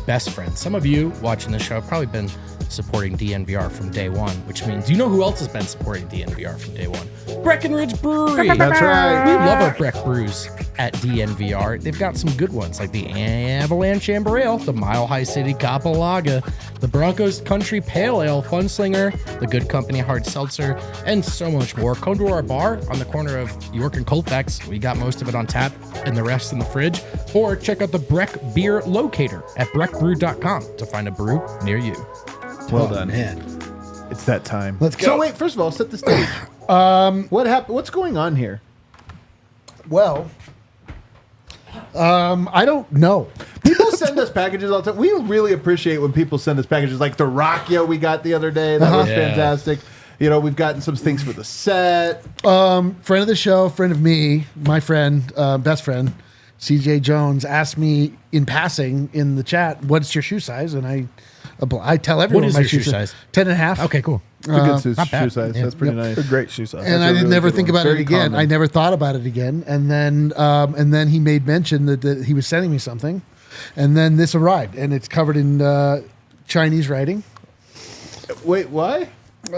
Speaker 3: best friends. Some of you watching the show have probably been supporting DNVR from day one, which means you know who else has been supporting DNVR from day one? Breckenridge Brewery.
Speaker 1: That's right.
Speaker 3: We love our Breck brews at DNVR. They've got some good ones like the Avalanche Amber Ale, the Mile High City Capalaga, the Broncos Country Pale Ale Funslinger, the Good Company Hard Seltzer, and so much more. Come to our bar on the corner of York and Colfax. We got most of it on tap and the rest in the fridge. Or check out the Breck Beer Locator at breckbrew.com to find a brew near you.
Speaker 1: Well done.
Speaker 2: Man.
Speaker 1: It's that time.
Speaker 2: Let's go.
Speaker 1: So wait, first of all, set the stage. What happened? What's going on here?
Speaker 2: Well, I don't know.
Speaker 1: People send us packages all the time. We really appreciate when people send us packages like the Rocchio we got the other day. That was
Speaker 3: Yeah.
Speaker 1: fantastic. We've gotten some things for the set.
Speaker 2: Friend of the show, friend of me, my friend, best friend, CJ Jones, asked me in passing in the chat, "What's your shoe size?" And I tell everyone
Speaker 3: What is
Speaker 2: my
Speaker 3: your
Speaker 2: shoe
Speaker 3: shoe
Speaker 2: size.
Speaker 3: size?
Speaker 2: 10.5.
Speaker 3: Okay, cool.
Speaker 1: It's a good shoe
Speaker 3: not bad.
Speaker 1: size.
Speaker 3: Yeah.
Speaker 1: That's pretty
Speaker 2: Yep.
Speaker 1: nice.
Speaker 4: A great shoe size.
Speaker 2: And I
Speaker 1: a
Speaker 2: didn't
Speaker 1: really
Speaker 2: never
Speaker 1: good
Speaker 2: think
Speaker 1: one.
Speaker 2: about it
Speaker 1: Very
Speaker 2: again.
Speaker 1: common.
Speaker 2: I never thought about it again. And then he made mention that he was sending me something, and then this arrived, and it's covered in Chinese writing.
Speaker 1: Wait, why?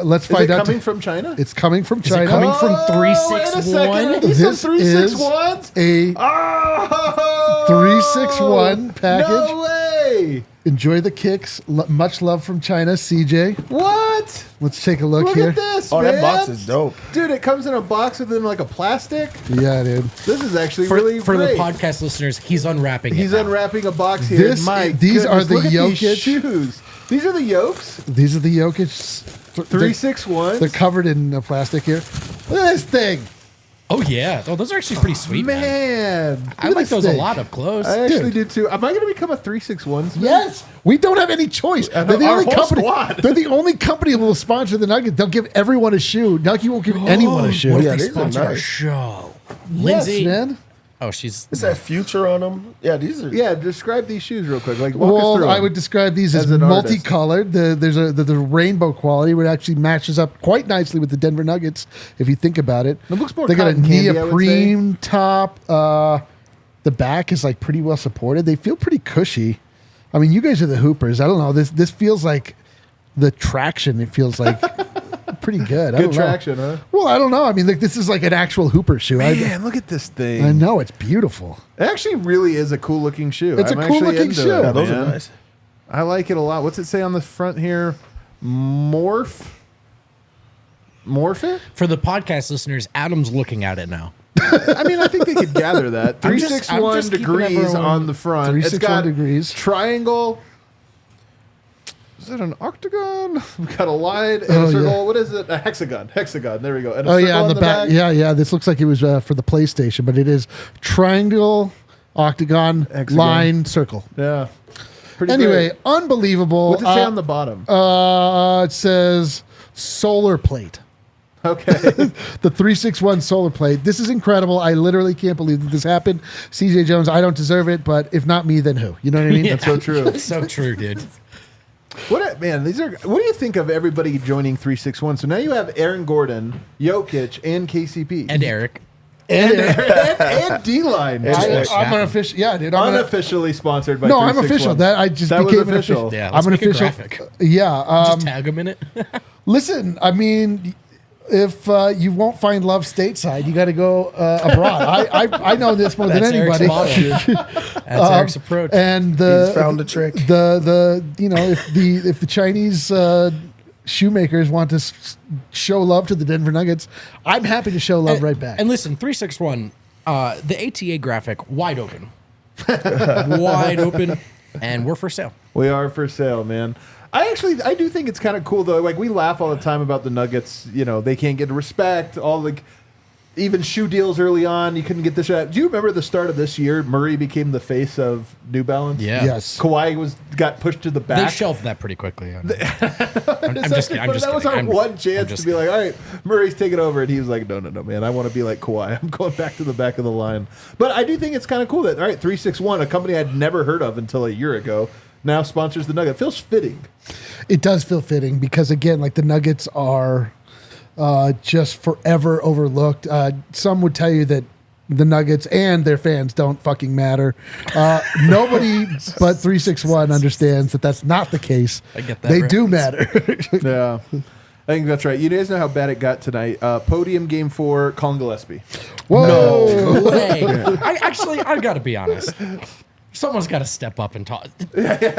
Speaker 2: Let's
Speaker 1: Is it
Speaker 2: find out.
Speaker 1: coming from China?
Speaker 2: It's coming from
Speaker 3: it
Speaker 2: China.
Speaker 3: coming from
Speaker 1: Wait a
Speaker 3: 361?
Speaker 1: second. Are these some
Speaker 2: This
Speaker 1: 361s?
Speaker 2: is a
Speaker 1: Oh!
Speaker 2: 361 package.
Speaker 1: No way!
Speaker 2: Enjoy the kicks. Much love from China, CJ.
Speaker 1: What?
Speaker 2: Let's take a look
Speaker 1: Look
Speaker 2: here.
Speaker 1: at this,
Speaker 4: Oh,
Speaker 1: man.
Speaker 4: that box is dope.
Speaker 1: Dude, it comes in a box within like a plastic.
Speaker 2: Yeah, dude.
Speaker 1: This is actually
Speaker 3: For,
Speaker 1: really
Speaker 3: for
Speaker 1: great.
Speaker 3: the podcast listeners, he's unwrapping
Speaker 1: He's
Speaker 3: it now.
Speaker 1: unwrapping a box here.
Speaker 2: These are the
Speaker 1: Look at these
Speaker 2: Jokic.
Speaker 1: shoes. These are the Yokes.
Speaker 2: These are the Jokic.
Speaker 1: 361.
Speaker 2: They're covered in plastic here. Look at this thing.
Speaker 3: Oh, yeah. Oh, those are actually pretty sweet, man.
Speaker 1: Man.
Speaker 3: I
Speaker 2: Look at
Speaker 3: like
Speaker 2: this
Speaker 3: those a
Speaker 2: thing.
Speaker 3: lot up close.
Speaker 1: I actually
Speaker 2: Dude.
Speaker 1: do too. Am I going to become a 361?
Speaker 2: Yes. We don't have any choice. They're the
Speaker 1: our
Speaker 2: only
Speaker 1: whole
Speaker 2: company.
Speaker 1: squad.
Speaker 2: They're the only company that will sponsor the Nuggets. They'll give everyone a shoe. Nike won't give anyone a shoe.
Speaker 3: What if
Speaker 4: Yeah,
Speaker 3: they
Speaker 4: these are
Speaker 3: sponsor our
Speaker 4: nice.
Speaker 3: show?
Speaker 2: Yes,
Speaker 3: Lindsay.
Speaker 2: man.
Speaker 3: Oh, she's...
Speaker 4: It says future on them. Yeah, these are.
Speaker 1: Yeah, describe these shoes real quick. Like, walk us
Speaker 2: Well,
Speaker 1: through
Speaker 2: I
Speaker 1: them.
Speaker 2: would describe these as
Speaker 1: As an artist.
Speaker 2: multicolored. There's a rainbow quality, which actually matches up quite nicely with the Denver Nuggets, if you think about it.
Speaker 1: It looks more
Speaker 2: They got a
Speaker 1: cotton candy, I would
Speaker 2: neoprene top. The back is like pretty well supported. They feel pretty cushy. I mean, you guys are the hoopers. I don't know. This feels like the traction. It feels like pretty good. I
Speaker 1: Good
Speaker 2: don't know.
Speaker 1: traction, huh?
Speaker 2: Well, I don't know. I mean, like this is like an actual hooper shoe.
Speaker 1: Man, look at this thing.
Speaker 2: I know it's beautiful.
Speaker 1: It actually really is a cool looking shoe.
Speaker 2: It's a
Speaker 1: I'm
Speaker 2: cool
Speaker 1: actually
Speaker 2: looking
Speaker 1: into
Speaker 2: shoe.
Speaker 1: it,
Speaker 4: Yeah, those
Speaker 1: man.
Speaker 4: are nice.
Speaker 1: I like it a lot. What's it say on the front here? Morph it?
Speaker 3: For the podcast listeners, Adam's looking at it now.
Speaker 1: I mean, I think they could gather that.
Speaker 3: I'm just
Speaker 1: 361
Speaker 3: keeping
Speaker 1: degrees
Speaker 3: everyone-
Speaker 1: on the front. It's
Speaker 2: 361
Speaker 1: got
Speaker 2: degrees.
Speaker 1: triangle. Is it an octagon? We've got a line and
Speaker 2: Oh,
Speaker 1: a circle.
Speaker 2: yeah.
Speaker 1: What is it? A hexagon. Hexagon. There we go. And a
Speaker 2: Oh
Speaker 1: circle
Speaker 2: yeah, on the back. Yeah. This looks like it was for the PlayStation, but it is triangle, octagon,
Speaker 1: Hexagon.
Speaker 2: line, circle.
Speaker 1: Yeah. Pretty
Speaker 2: Anyway,
Speaker 1: great.
Speaker 2: unbelievable.
Speaker 1: What's it say on the bottom?
Speaker 2: It says solar plate.
Speaker 1: Okay.
Speaker 2: The 361 solar plate. This is incredible. I literally can't believe that this happened. CJ Jones, I don't deserve it, but if not me, then who? You know what I mean?
Speaker 1: That's so true.
Speaker 3: So true, dude.
Speaker 1: What do you think of everybody joining 361? So now you have Aaron Gordon, Jokic, and KCP.
Speaker 3: And Eric.
Speaker 1: and D-Line.
Speaker 4: And-
Speaker 2: I'm an official. Yeah, dude. I'm
Speaker 1: Unofficially sponsored by
Speaker 2: no, I'm
Speaker 1: 361.
Speaker 2: official. That I just
Speaker 1: That was
Speaker 2: became an
Speaker 1: official.
Speaker 2: official.
Speaker 3: Yeah,
Speaker 2: I'm
Speaker 3: let's
Speaker 2: an
Speaker 3: make a
Speaker 2: official.
Speaker 3: graphic.
Speaker 2: Yeah.
Speaker 3: Just tag him in it.
Speaker 2: Listen, I mean, if you won't find love stateside, you got to go abroad. I know this more than
Speaker 3: That's Eric's
Speaker 2: anybody.
Speaker 3: mantra. That's Eric's approach.
Speaker 2: And
Speaker 4: He's found the trick.
Speaker 2: The if the Chinese shoemakers want to show love to the Denver Nuggets, I'm happy to show love right back.
Speaker 3: And listen, 361, the ATA graphic wide open, wide open, and we're for sale.
Speaker 1: We are for sale, man. I do think it's kind of cool though. Like we laugh all the time about the Nuggets. You know, they can't get respect. Even shoe deals early on, you couldn't get this. Do you remember the start of this year? Murray became the face of New Balance.
Speaker 3: Yeah.
Speaker 2: Yes.
Speaker 1: Kawhi got pushed to the back.
Speaker 3: They shelved that pretty quickly. I'm just kidding.
Speaker 1: That was our one chance to be like, all right, Murray's taking over, and he was like, no, man, I want to be like Kawhi. I'm going back to the back of the line. But I do think it's kind of cool that 361, a company I'd never heard of until a year ago, now sponsors the Nugget. It feels fitting.
Speaker 2: It does feel fitting because again, like the Nuggets are just forever overlooked. Some would tell you that the Nuggets and their fans don't fucking matter. Nobody but 361 understands that that's not the case.
Speaker 3: I get that
Speaker 2: They
Speaker 3: reference.
Speaker 2: do matter.
Speaker 1: Yeah. I think that's right. You guys know how bad it got tonight. Podium game 4, Colin Gillespie.
Speaker 2: Whoa.
Speaker 3: No way. I got to be honest. Someone's got to step up and talk.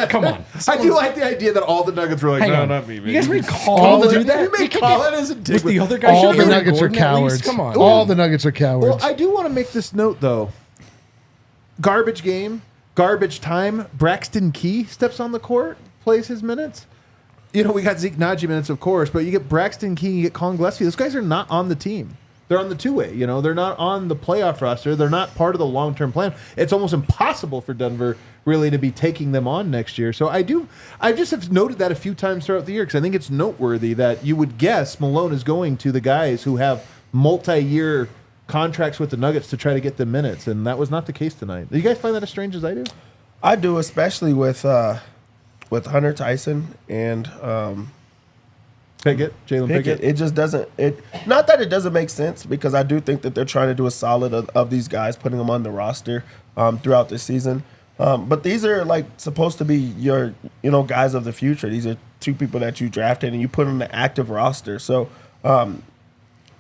Speaker 3: Come on.
Speaker 1: I do like the idea that all the Nuggets were like,
Speaker 3: Hang
Speaker 1: no,
Speaker 3: on.
Speaker 1: not me, man.
Speaker 3: You guys made
Speaker 2: All
Speaker 3: Colin
Speaker 2: the-
Speaker 3: do that?
Speaker 1: You made Colin as a dick.
Speaker 3: Was the other guy
Speaker 2: All the
Speaker 3: Aaron
Speaker 2: Nuggets are
Speaker 3: Gordon at least?
Speaker 2: cowards.
Speaker 3: Come on.
Speaker 2: All the Nuggets are cowards.
Speaker 1: Well, I do want to make this note, though. Garbage game, garbage time. Braxton Key steps on the court, plays his minutes. You know, we got Zeke Naji minutes, of course, but you get Braxton Key, you get Colin Gillespie. Those guys are not on the team. They're on the two-way. You know, they're not on the playoff roster. They're not part of the long-term plan. It's almost impossible for Denver really to be taking them on next year. So I just have noted that a few times throughout the year because I think it's noteworthy that you would guess Malone is going to the guys who have multi-year contracts with the Nuggets to try to get them minutes, and that was not the case tonight. Do you guys find that as strange as I do?
Speaker 4: I do, especially with Hunter Tyson and
Speaker 1: Pickett, Jalen Pickett.
Speaker 4: It just doesn't. Not that it doesn't make sense because I do think that they're trying to do a solid of these guys, putting them on the roster throughout the season. But these are like supposed to be your guys of the future. These are two people that you drafted and you put on the active roster. So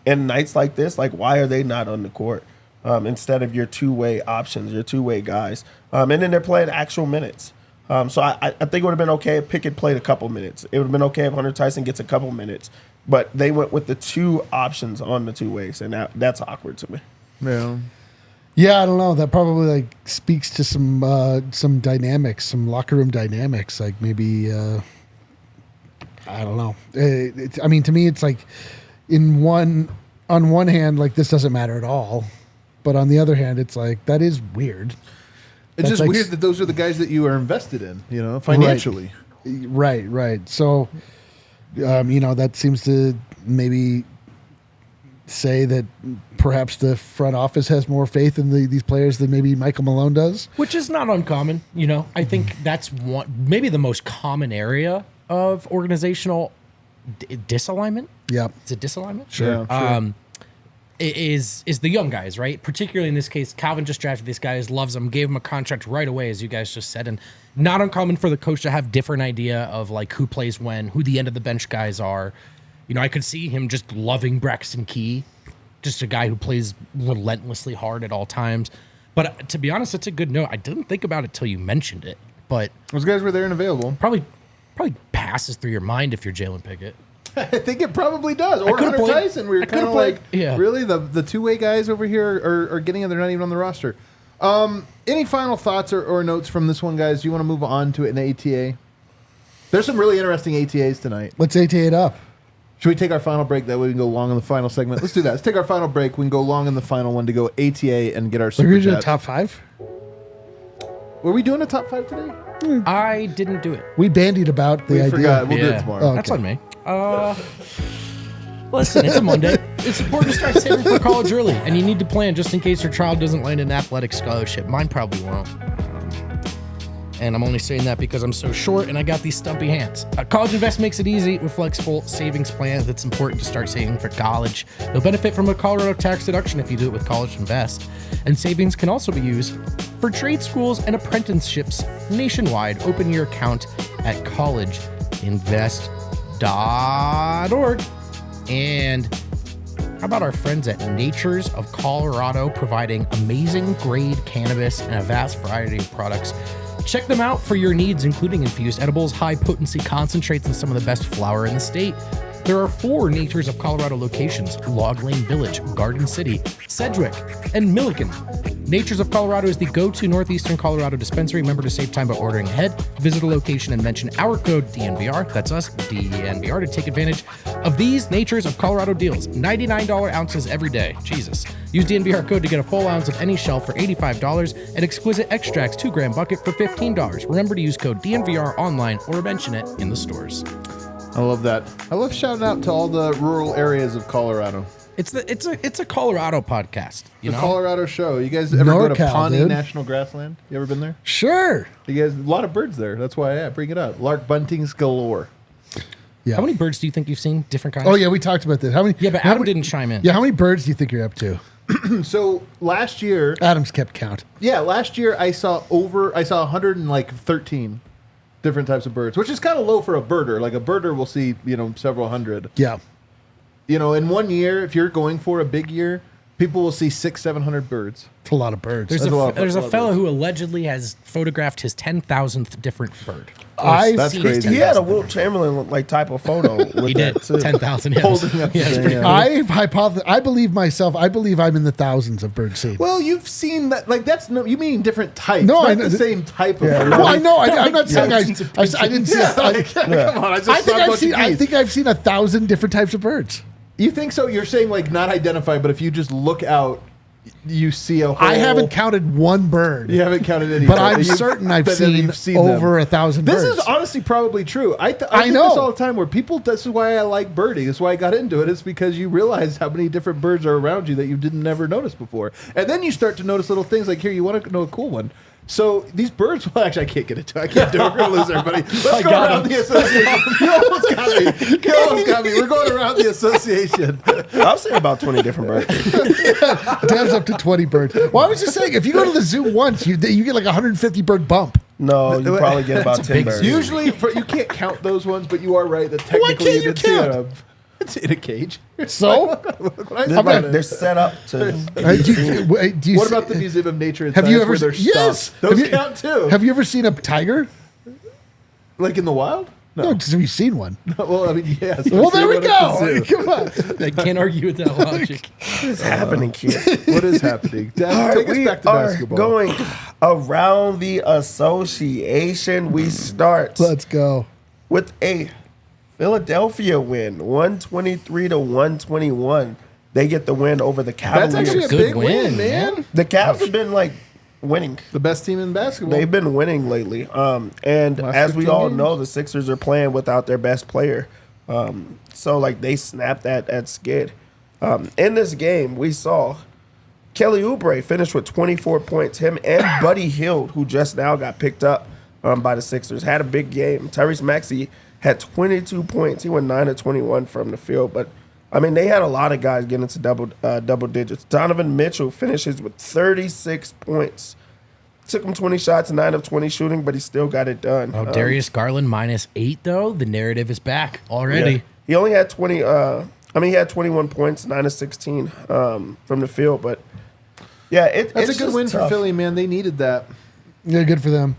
Speaker 4: in nights like this, like why are they not on the court instead of your two-way options, your two-way guys? And then they're playing actual minutes. So I think it would have been okay if Pickett played a couple minutes. It would have been okay if Hunter Tyson gets a couple minutes. But they went with the two options on the two ways, and that's awkward to me.
Speaker 1: Yeah.
Speaker 2: Yeah, I don't know. That probably like speaks to some dynamics, some locker room dynamics. Like maybe I don't know. I mean, to me, it's like on one hand, like this doesn't matter at all, but on the other hand, it's like that is weird.
Speaker 1: It's
Speaker 2: That's
Speaker 1: just
Speaker 2: like
Speaker 1: weird that those are the guys that you are invested in, financially.
Speaker 2: Right. So, that seems to maybe say that perhaps the front office has more faith in these players than maybe Michael Malone does.
Speaker 3: Which is not uncommon. I think that's maybe the most common area of organizational disalignment.
Speaker 2: Yeah.
Speaker 3: Is it disalignment?
Speaker 1: Sure.
Speaker 3: Is the young guys, right? Particularly in this case, Calvin just drafted these guys, loves them, gave them a contract right away, as you guys just said. And not uncommon for the coach to have different idea of like who plays when, who the end of the bench guys are. I could see him just loving Braxton Key, just a guy who plays relentlessly hard at all times. But to be honest, it's a good note. I didn't think about it till you mentioned it, but
Speaker 1: Those guys were there and available.
Speaker 3: probably passes through your mind if you're Jalen Pickett.
Speaker 1: I think it probably does. Or
Speaker 3: could've
Speaker 1: Hunter
Speaker 3: played-
Speaker 1: Tyson. We were
Speaker 3: I
Speaker 1: kind of
Speaker 3: could've played-
Speaker 1: like,
Speaker 3: yeah.
Speaker 1: really? The two-way guys over here are getting in. They're not even on the roster. Any final thoughts or notes from this one, guys? Do you want to move on to an ATA? There's some really interesting ATAs tonight.
Speaker 2: Let's AT it up.
Speaker 1: Should we take our final break? That way we can go long in the final segment. Let's do that. Let's take our final break. We can go long in the final one to go ATA and get our
Speaker 2: We're
Speaker 1: super
Speaker 2: going to do a
Speaker 1: chat.
Speaker 2: top 5.
Speaker 1: Were we doing a top 5 today?
Speaker 3: I didn't do it.
Speaker 2: We bandied about the
Speaker 1: We
Speaker 2: idea.
Speaker 1: forgot. We'll do it tomorrow.
Speaker 2: Oh,
Speaker 3: That's
Speaker 2: okay.
Speaker 3: on me. Listen, it's a Monday. It's important to start saving for college early, and you need to plan just in case your child doesn't land an athletic scholarship. Mine probably won't. And I'm only saying that because I'm so short and I got these stumpy hands. College Invest makes it easy with flexible savings plans. That's important to start saving for college. You'll benefit from a Colorado tax deduction if you do it with College Invest. And savings can also be used for trade schools and apprenticeships nationwide. Open your account at collegeinvest.org. And How about our friends at Natures of Colorado, providing amazing grade cannabis and a vast variety of products? Check them out for your needs, including infused edibles, high potency concentrates, and some of the best flower in the state. There are 4 Natures of Colorado locations: Log Lane Village, Garden City, Sedgwick, and Milliken. Natures of Colorado is the go-to Northeastern Colorado dispensary. Remember to save time by ordering ahead. Visit a location and mention our code DNVR, that's us, DNVR, to take advantage of these Natures of Colorado deals. $99 ounces every day. Jesus. Use DNVR code to get a full ounce of any shelf for $85 and exquisite extracts 2-gram bucket for $15. Remember to use code DNVR online or mention it in the stores.
Speaker 1: I love that. I love shouting out to all the rural areas of Colorado.
Speaker 3: It's a Colorado podcast, you
Speaker 1: The
Speaker 3: know.
Speaker 1: Colorado show. You guys ever go to
Speaker 2: NorCal,
Speaker 1: Pawnee
Speaker 2: dude.
Speaker 1: National Grassland? You ever been there?
Speaker 2: Sure.
Speaker 1: You guys, a lot of birds there. That's why I bring it up. Lark buntings galore.
Speaker 2: Yeah.
Speaker 3: How many birds do you think you've seen? Different kinds.
Speaker 2: Oh yeah, we talked about that. How many?
Speaker 3: Yeah, but
Speaker 2: how
Speaker 3: Adam
Speaker 2: many-
Speaker 3: didn't chime in.
Speaker 2: Yeah, how many birds do you think you're up to?
Speaker 1: So last year,
Speaker 2: Adam's kept count.
Speaker 1: last year I saw 113 different types of birds, which is kind of low for a birder. Like a birder will see, several hundred.
Speaker 2: Yeah.
Speaker 1: In 1 year, if you're going for a big year, people will see 600-700 birds.
Speaker 2: It's a lot of birds.
Speaker 3: There's
Speaker 1: That's a lot of-
Speaker 3: there's
Speaker 1: a
Speaker 3: a
Speaker 1: lot of
Speaker 3: fellow
Speaker 1: birds.
Speaker 3: who allegedly has photographed his 10,000th different bird.
Speaker 1: That's
Speaker 3: seen
Speaker 1: crazy.
Speaker 4: He had a Wilt Chamberlain like type of photo. With
Speaker 3: He did
Speaker 4: that, too.
Speaker 3: 10,000. Yes.
Speaker 1: Holding up
Speaker 3: Yeah, it's
Speaker 1: the-
Speaker 3: pretty
Speaker 1: yeah.
Speaker 3: cool.
Speaker 2: I believe myself. I believe I'm in the thousands of birds seen.
Speaker 1: Well, you've seen that. Like that's no. You mean different types?
Speaker 2: No,
Speaker 1: not
Speaker 2: I know.
Speaker 1: the same type of.
Speaker 4: Yeah,
Speaker 1: bird.
Speaker 2: Well, I know. I'm not saying I
Speaker 3: thousands of
Speaker 2: didn't see.
Speaker 1: Yeah, come on. I just
Speaker 2: I
Speaker 1: saw a bunch of
Speaker 2: I
Speaker 1: geese.
Speaker 2: think I've seen 1,000 different types of birds.
Speaker 1: You think so? You're saying like not identified, but if you just look out, you see a whole.
Speaker 2: I haven't counted one bird,
Speaker 1: You haven't counted any.
Speaker 2: but I'm
Speaker 1: you've-
Speaker 2: certain I've
Speaker 1: but then
Speaker 2: seen,
Speaker 1: you've seen
Speaker 2: over
Speaker 1: them.
Speaker 2: 1,000
Speaker 1: This
Speaker 2: birds.
Speaker 1: is honestly probably true. I
Speaker 2: I
Speaker 1: think
Speaker 2: know.
Speaker 1: this all the time where people. This is why I like birding. That's why I got into it. It's because you realize how many different birds are around you that you didn't never notice before, and then you start to notice little things like here. You want to know a cool one. So these birds. Well, actually, I can't get into it. I can't do it. We're gonna lose everybody. Let's go
Speaker 3: got
Speaker 1: around the association. You almost got me. You almost got me. We're going around the association.
Speaker 4: I've seen about 20 different birds.
Speaker 2: Dad's up to 20 birds. Well, I was just saying, if you go to the zoo once, you get like 150 bird bump.
Speaker 4: No, you probably get about 10
Speaker 3: big
Speaker 4: birds.
Speaker 1: Usually, you can't count those ones, but you are right that technically
Speaker 2: can't you
Speaker 1: did see
Speaker 2: count?
Speaker 1: them. It's in a cage.
Speaker 2: So,
Speaker 4: They're set up to.
Speaker 2: do you
Speaker 1: What
Speaker 2: see-
Speaker 1: about the Museum of Nature and
Speaker 2: Have
Speaker 1: Science
Speaker 2: you ever?
Speaker 1: where they're
Speaker 2: Yes.
Speaker 1: stuffed? Those
Speaker 2: Have you-
Speaker 1: count too.
Speaker 2: Have you ever seen a tiger?
Speaker 1: Like in the wild?
Speaker 2: No, just have you seen one?
Speaker 1: Well, I mean, yes.
Speaker 2: Well, there we
Speaker 1: I've seen one
Speaker 2: go.
Speaker 1: at the zoo.
Speaker 2: Come on.
Speaker 3: I can't argue with that logic.
Speaker 4: What is happening here?
Speaker 1: What is happening? Dad,
Speaker 4: All right,
Speaker 1: take us
Speaker 4: we
Speaker 1: back to
Speaker 4: are
Speaker 1: basketball.
Speaker 4: going around the association. We start
Speaker 2: Let's go.
Speaker 4: with a Philadelphia win, 123 to 121. They get the win over the
Speaker 1: That's
Speaker 4: Cavaliers.
Speaker 1: actually a
Speaker 3: Good
Speaker 1: big
Speaker 3: win,
Speaker 1: win, man.
Speaker 4: The Cavs have been like winning.
Speaker 1: The best team in basketball.
Speaker 4: They've been winning lately. And
Speaker 1: Last
Speaker 4: as we
Speaker 1: 15
Speaker 4: all
Speaker 1: games.
Speaker 4: know, the Sixers are playing without their best player. So like they snapped that skid. In this game, we saw Kelly Oubre finish with 24 points. Him and Buddy Hield, who just now got picked up by the Sixers, had a big game. Tyrese Maxey had 22 points. He went 9 of 21 from the field. But, I mean, they had a lot of guys getting into double digits. Donovan Mitchell finishes with 36 points. Took him 20 shots, 9 of 20 shooting, but he still got it done.
Speaker 3: Oh, Darius Garland -8 though. The narrative is back already.
Speaker 4: Yeah. He only had 20. He had 21 points, 9 of 16 from the field. But yeah,
Speaker 1: That's
Speaker 4: it's
Speaker 1: a good
Speaker 4: just
Speaker 1: win for
Speaker 4: tough.
Speaker 1: Philly, man. They needed that.
Speaker 2: Yeah, good for them.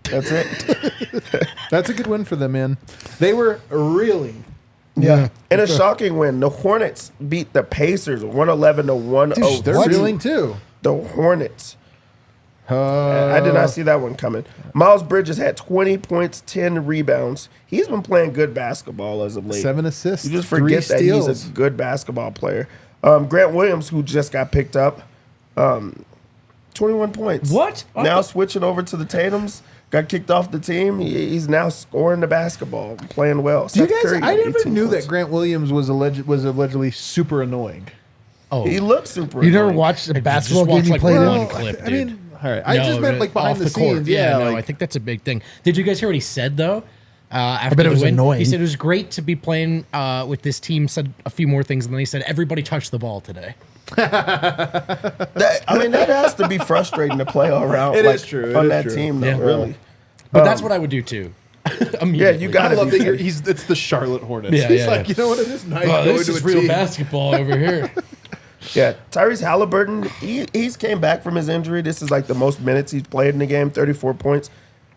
Speaker 4: That's it.
Speaker 1: That's a good win for them, man. They were reeling.
Speaker 2: Yeah.
Speaker 4: And a shocking win. The Hornets beat the Pacers 111 to 103.
Speaker 1: They're reeling too.
Speaker 4: The Hornets. I did not see that one coming. Miles Bridges had 20 points, 10 rebounds. He's been playing good basketball as of late.
Speaker 1: 7 assists.
Speaker 4: You just
Speaker 1: 3
Speaker 4: forget that
Speaker 1: steals.
Speaker 4: he's a good basketball player. Grant Williams, who just got picked up, 21 points.
Speaker 3: What?
Speaker 4: Now switching over to the Tatums, got kicked off the team. He's now scoring the basketball, playing well.
Speaker 1: Do you
Speaker 4: Seth
Speaker 1: guys?
Speaker 4: Curry
Speaker 1: I
Speaker 4: got
Speaker 1: never
Speaker 4: 18
Speaker 1: knew
Speaker 4: points.
Speaker 1: that Grant Williams was allegedly super annoying.
Speaker 3: Oh,
Speaker 4: He looks super
Speaker 2: You never
Speaker 4: annoying.
Speaker 2: watched a
Speaker 3: just
Speaker 2: basketball game
Speaker 3: watched,
Speaker 2: he
Speaker 3: like,
Speaker 2: played
Speaker 3: one
Speaker 2: in?
Speaker 3: clip,
Speaker 1: I
Speaker 3: dude.
Speaker 1: mean, all right. I just meant like behind
Speaker 3: off
Speaker 1: the scenes.
Speaker 3: court.
Speaker 1: Yeah,
Speaker 3: no,
Speaker 1: like,
Speaker 3: I think that's a big thing. Did you guys hear what he said though? After
Speaker 2: bet it
Speaker 3: the
Speaker 2: was
Speaker 3: win?
Speaker 2: annoying.
Speaker 3: He said it was great to be playing with this team. Said a few more things, and then he said everybody touched the ball today.
Speaker 4: That has to be frustrating to play all around.
Speaker 1: It
Speaker 4: like,
Speaker 1: is true. It
Speaker 4: on
Speaker 1: is
Speaker 4: that
Speaker 1: true.
Speaker 4: team, though,
Speaker 3: Yeah.
Speaker 4: really.
Speaker 3: But that's what I would do too. Immediately.
Speaker 4: you
Speaker 1: I
Speaker 4: gotta
Speaker 1: love
Speaker 4: be
Speaker 1: that
Speaker 4: ready.
Speaker 1: it's the Charlotte Hornets.
Speaker 3: Yeah,
Speaker 1: He's
Speaker 3: yeah,
Speaker 1: like,
Speaker 3: yeah.
Speaker 1: you know what? It is nice
Speaker 3: Oh,
Speaker 1: going
Speaker 3: this
Speaker 1: to
Speaker 3: is
Speaker 1: a
Speaker 3: real
Speaker 1: team.
Speaker 3: basketball over here.
Speaker 4: Yeah, Tyrese Halliburton, he's came back from his injury. This is like the most minutes he's played in the game, 34 points.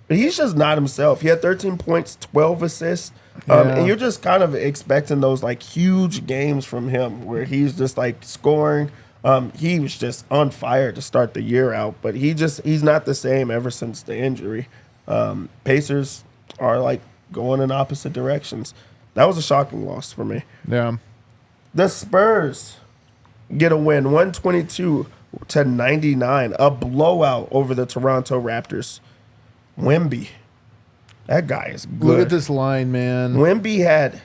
Speaker 4: But he's just not himself. He had 13 points, 12 assists. And you're just kind of expecting those like huge games from him where he's just like scoring. He was just on fire to start the year out, but he's not the same ever since the injury. Pacers are like going in opposite directions. That was a shocking loss for me.
Speaker 1: Yeah.
Speaker 4: The Spurs get a win, 122-99, a blowout over the Toronto Raptors. Wemby, that guy is good.
Speaker 1: Look at this line, man.
Speaker 4: Wemby had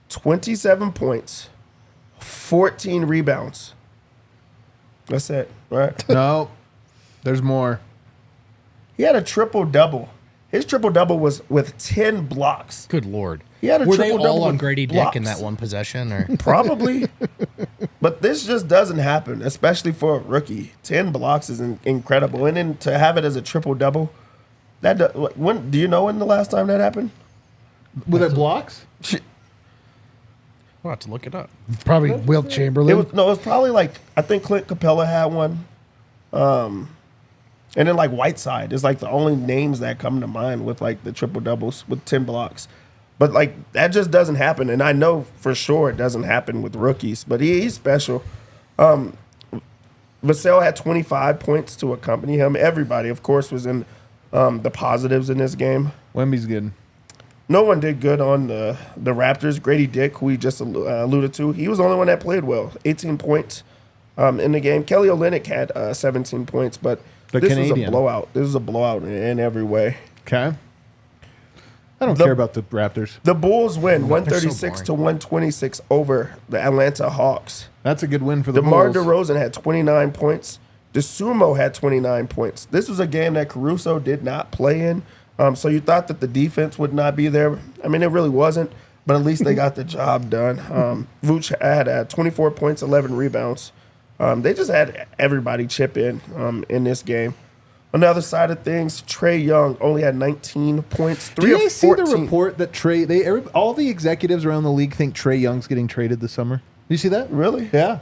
Speaker 4: 27 points, 14 rebounds. That's it, right?
Speaker 1: No, there's more.
Speaker 4: He had a triple-double. His triple-double was with 10 blocks.
Speaker 3: Good Lord.
Speaker 4: He had a
Speaker 3: Were they
Speaker 4: triple-double
Speaker 3: all on
Speaker 4: with
Speaker 3: Grady Dick
Speaker 4: blocks.
Speaker 3: in that one possession? Or
Speaker 4: Probably. But this just doesn't happen, especially for a rookie. 10 blocks is incredible. And then to have it as a triple-double, when do you know when the last time that happened?
Speaker 1: With the blocks?
Speaker 3: we'll have to look it up.
Speaker 2: Probably Wilt Chamberlain.
Speaker 4: It was probably like, I think Clint Capella had one. And then like Whiteside is like the only names that come to mind with like the triple doubles with 10 blocks. But like that just doesn't happen. And I know for sure it doesn't happen with rookies, but he's special. Vassell had 25 points to accompany him. Everybody, of course, was in the positives in this game.
Speaker 1: Wemby's good.
Speaker 4: No one did good on the Raptors. Grady Dick, who we just alluded to, he was the only one that played well. 18 points in the game. Kelly Olynyk had 17 points, but
Speaker 1: The
Speaker 4: this
Speaker 1: Canadian.
Speaker 4: was a blowout. This was a blowout in every way.
Speaker 1: Okay. I don't care about the Raptors.
Speaker 4: The Bulls win
Speaker 3: so
Speaker 4: 136 to 126 over the Atlanta Hawks.
Speaker 1: That's a good win for the
Speaker 4: DeMar
Speaker 1: Bulls.
Speaker 4: DeRozan had 29 points. DeSumo had 29 points. This was a game that Caruso did not play in. So you thought that the defense would not be there. I mean, it really wasn't, but at least they got the job done. Vooch had 24 points, 11 rebounds. They just had everybody chip in this game. On the other side of things, Trae Young only had 19 points, 3
Speaker 1: Do you
Speaker 4: of
Speaker 1: guys see
Speaker 4: 14.
Speaker 1: the report that all the executives around the league think Trae Young's getting traded this summer? Do you see that?
Speaker 4: Really?
Speaker 1: Yeah.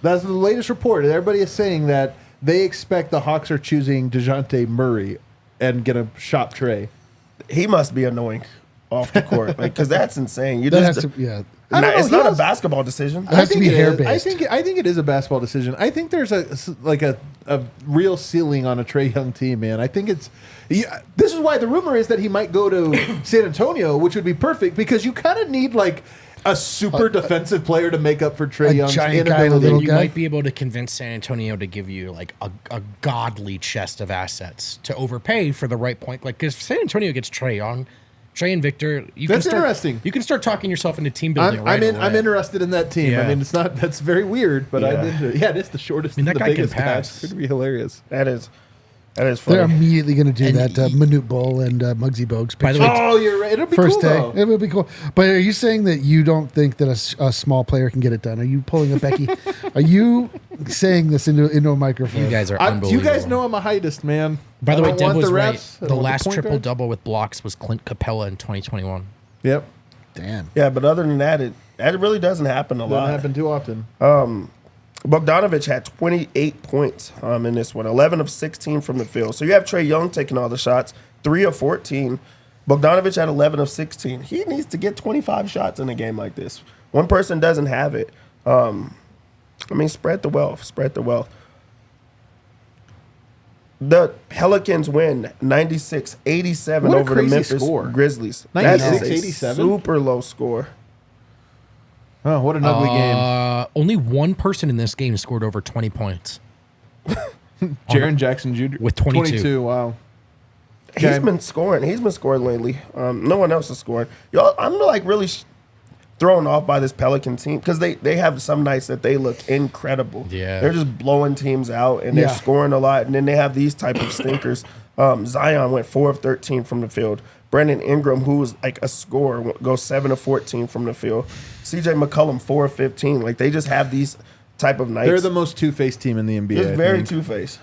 Speaker 1: That's the latest report. Everybody is saying that they expect the Hawks are choosing DeJounte Murray and going to shop Trae.
Speaker 4: He must be annoying off the court, because that's insane. You
Speaker 2: that
Speaker 4: just,
Speaker 2: has to, yeah.
Speaker 1: I don't know,
Speaker 4: it's
Speaker 1: he
Speaker 4: not a
Speaker 1: has-
Speaker 4: basketball decision.
Speaker 2: It has to be
Speaker 1: it is.
Speaker 2: hair-based.
Speaker 1: I think it is a basketball decision. I think there's a real ceiling on a Trae Young team, man. I think it's this is why the rumor is that he might go to San Antonio, which would be perfect because you kind of need like a super defensive player to make up for Trae Young's
Speaker 2: giant guy and a
Speaker 1: inability.
Speaker 2: little
Speaker 3: You
Speaker 2: guy?
Speaker 3: might be able to convince San Antonio to give you like a godly chest of assets to overpay for the right point. Like, because San Antonio gets Trae Young, Trae and Victor.
Speaker 1: That's interesting.
Speaker 3: You can start talking yourself into team building.
Speaker 1: I'm interested in that team. I
Speaker 3: Yeah.
Speaker 1: mean, that's very weird, but
Speaker 4: Yeah.
Speaker 1: I'm into it. Yeah, it is the shortest.
Speaker 3: I mean, that
Speaker 1: and the
Speaker 3: guy can
Speaker 1: biggest guy.
Speaker 3: pass.
Speaker 1: It's going to be hilarious.
Speaker 4: That is
Speaker 2: They're
Speaker 4: funny.
Speaker 2: immediately going to do
Speaker 3: And
Speaker 2: that Manute Bowl and Muggsy Bogues
Speaker 3: By the
Speaker 2: picture.
Speaker 3: way,
Speaker 1: Oh, you're right. It'll be
Speaker 2: First
Speaker 1: cool
Speaker 2: day.
Speaker 1: though.
Speaker 2: It will be cool. But are you saying that you don't think that a small player can get it done? Are you pulling a Becky? Are you saying this into a microphone?
Speaker 3: You guys are
Speaker 1: You
Speaker 3: unbelievable.
Speaker 1: guys know I'm a heightist, man.
Speaker 3: By the
Speaker 1: I
Speaker 3: way,
Speaker 1: don't
Speaker 3: Deb
Speaker 1: want
Speaker 3: was
Speaker 1: the
Speaker 3: right.
Speaker 1: refs. I
Speaker 3: The
Speaker 1: don't want
Speaker 3: last
Speaker 1: point
Speaker 3: triple
Speaker 1: guard.
Speaker 3: double with blocks was Clint Capella in 2021.
Speaker 1: Yep.
Speaker 2: Damn.
Speaker 4: Yeah, but other than that, it really doesn't happen a
Speaker 1: Doesn't
Speaker 4: lot.
Speaker 1: happen too often.
Speaker 4: Bogdanovich had 28 points in this one, 11 of 16 from the field. So you have Trae Young taking all the shots, 3 of 14. Bogdanovich had 11 of 16. He needs to get 25 shots in a game like this. One person doesn't have it. Spread the wealth. Spread the wealth. The Pelicans win 96-87
Speaker 1: What a
Speaker 4: over the
Speaker 1: crazy
Speaker 4: Memphis
Speaker 1: score.
Speaker 4: Grizzlies. That is a
Speaker 1: 96-87?
Speaker 4: super low score.
Speaker 1: Oh, what an ugly game.
Speaker 3: Only one person in this game scored over 20 points.
Speaker 1: Jaren Jackson Jr.
Speaker 3: With 22.
Speaker 1: 22, wow.
Speaker 4: He's
Speaker 1: Okay.
Speaker 4: been scoring. He's been scoring lately. No one else is scoring. Y'all, I'm like really thrown off by this Pelican team because they have some nights that they look incredible.
Speaker 3: Yeah.
Speaker 4: They're just blowing teams out and they're
Speaker 2: Yeah.
Speaker 4: scoring a lot. And then they have these type of stinkers. Zion went 4 of 13 from the field. Brandon Ingram, who was like a scorer, goes 7 of 14 from the field. CJ McCollum 4 of 15. Like they just have these type of nights.
Speaker 1: They're the most two-faced team in the NBA.
Speaker 4: Just
Speaker 1: I
Speaker 4: very
Speaker 1: think.
Speaker 4: two-faced.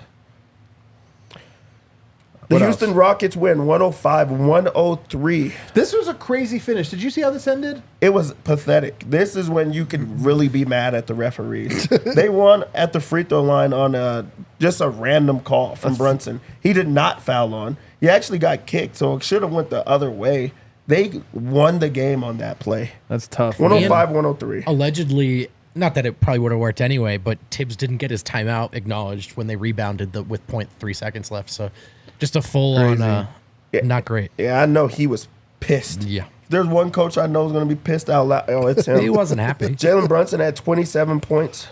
Speaker 4: The
Speaker 1: What
Speaker 4: Houston
Speaker 1: else?
Speaker 4: Rockets win 105-103.
Speaker 1: This was a crazy finish. Did you see how this ended?
Speaker 4: It was pathetic. This is when you could really be mad at the referees. They won at the free throw line on just a random call from Brunson. He did not foul on. He actually got kicked, so it should have went the other way. They won the game on that play.
Speaker 1: That's tough.
Speaker 4: 105-103.
Speaker 3: Allegedly, not that it probably would have worked anyway, but Tibbs didn't get his timeout acknowledged when they rebounded with 0.3 seconds left. So just a full on, not great.
Speaker 4: Yeah, I know he was pissed.
Speaker 3: Yeah.
Speaker 4: If there's one coach I know is going to be pissed out loud. Oh, it's him.
Speaker 3: He wasn't happy.
Speaker 4: Jalen Brunson had 27 points.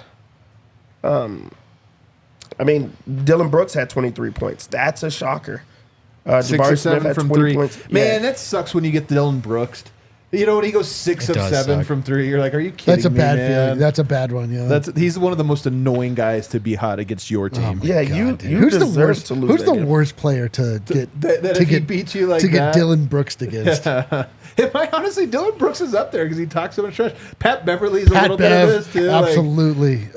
Speaker 4: Dylan Brooks had 23 points. That's a shocker.
Speaker 1: 6 or
Speaker 4: Jabari
Speaker 1: 7
Speaker 4: Smith had
Speaker 1: from
Speaker 4: 20
Speaker 1: 3.
Speaker 4: points.
Speaker 1: Man,
Speaker 4: Yeah.
Speaker 1: that sucks when you get Dylan Brooks. You know, when he goes 6
Speaker 3: It
Speaker 1: of
Speaker 3: does
Speaker 1: 7
Speaker 3: suck.
Speaker 1: from 3, you're like, are you kidding
Speaker 2: That's a
Speaker 1: me,
Speaker 2: bad
Speaker 1: man?
Speaker 2: feeling. That's a bad one. Yeah.
Speaker 1: He's one of the most annoying guys to be hot against your team.
Speaker 4: Yeah, you
Speaker 2: Who's the
Speaker 4: deserve
Speaker 2: worst?
Speaker 4: to lose
Speaker 2: Who's
Speaker 4: that
Speaker 2: the
Speaker 4: game.
Speaker 2: worst player to get
Speaker 1: that
Speaker 2: to
Speaker 1: if he
Speaker 2: get
Speaker 1: beats you like
Speaker 2: to get
Speaker 1: that?
Speaker 2: Dylan Brooks against?
Speaker 1: Honestly, Dylan Brooks is up there because he talks so much trash. Pat Beverly's a
Speaker 2: Pat
Speaker 1: little bit of
Speaker 2: Bev,
Speaker 1: this too.
Speaker 2: absolutely.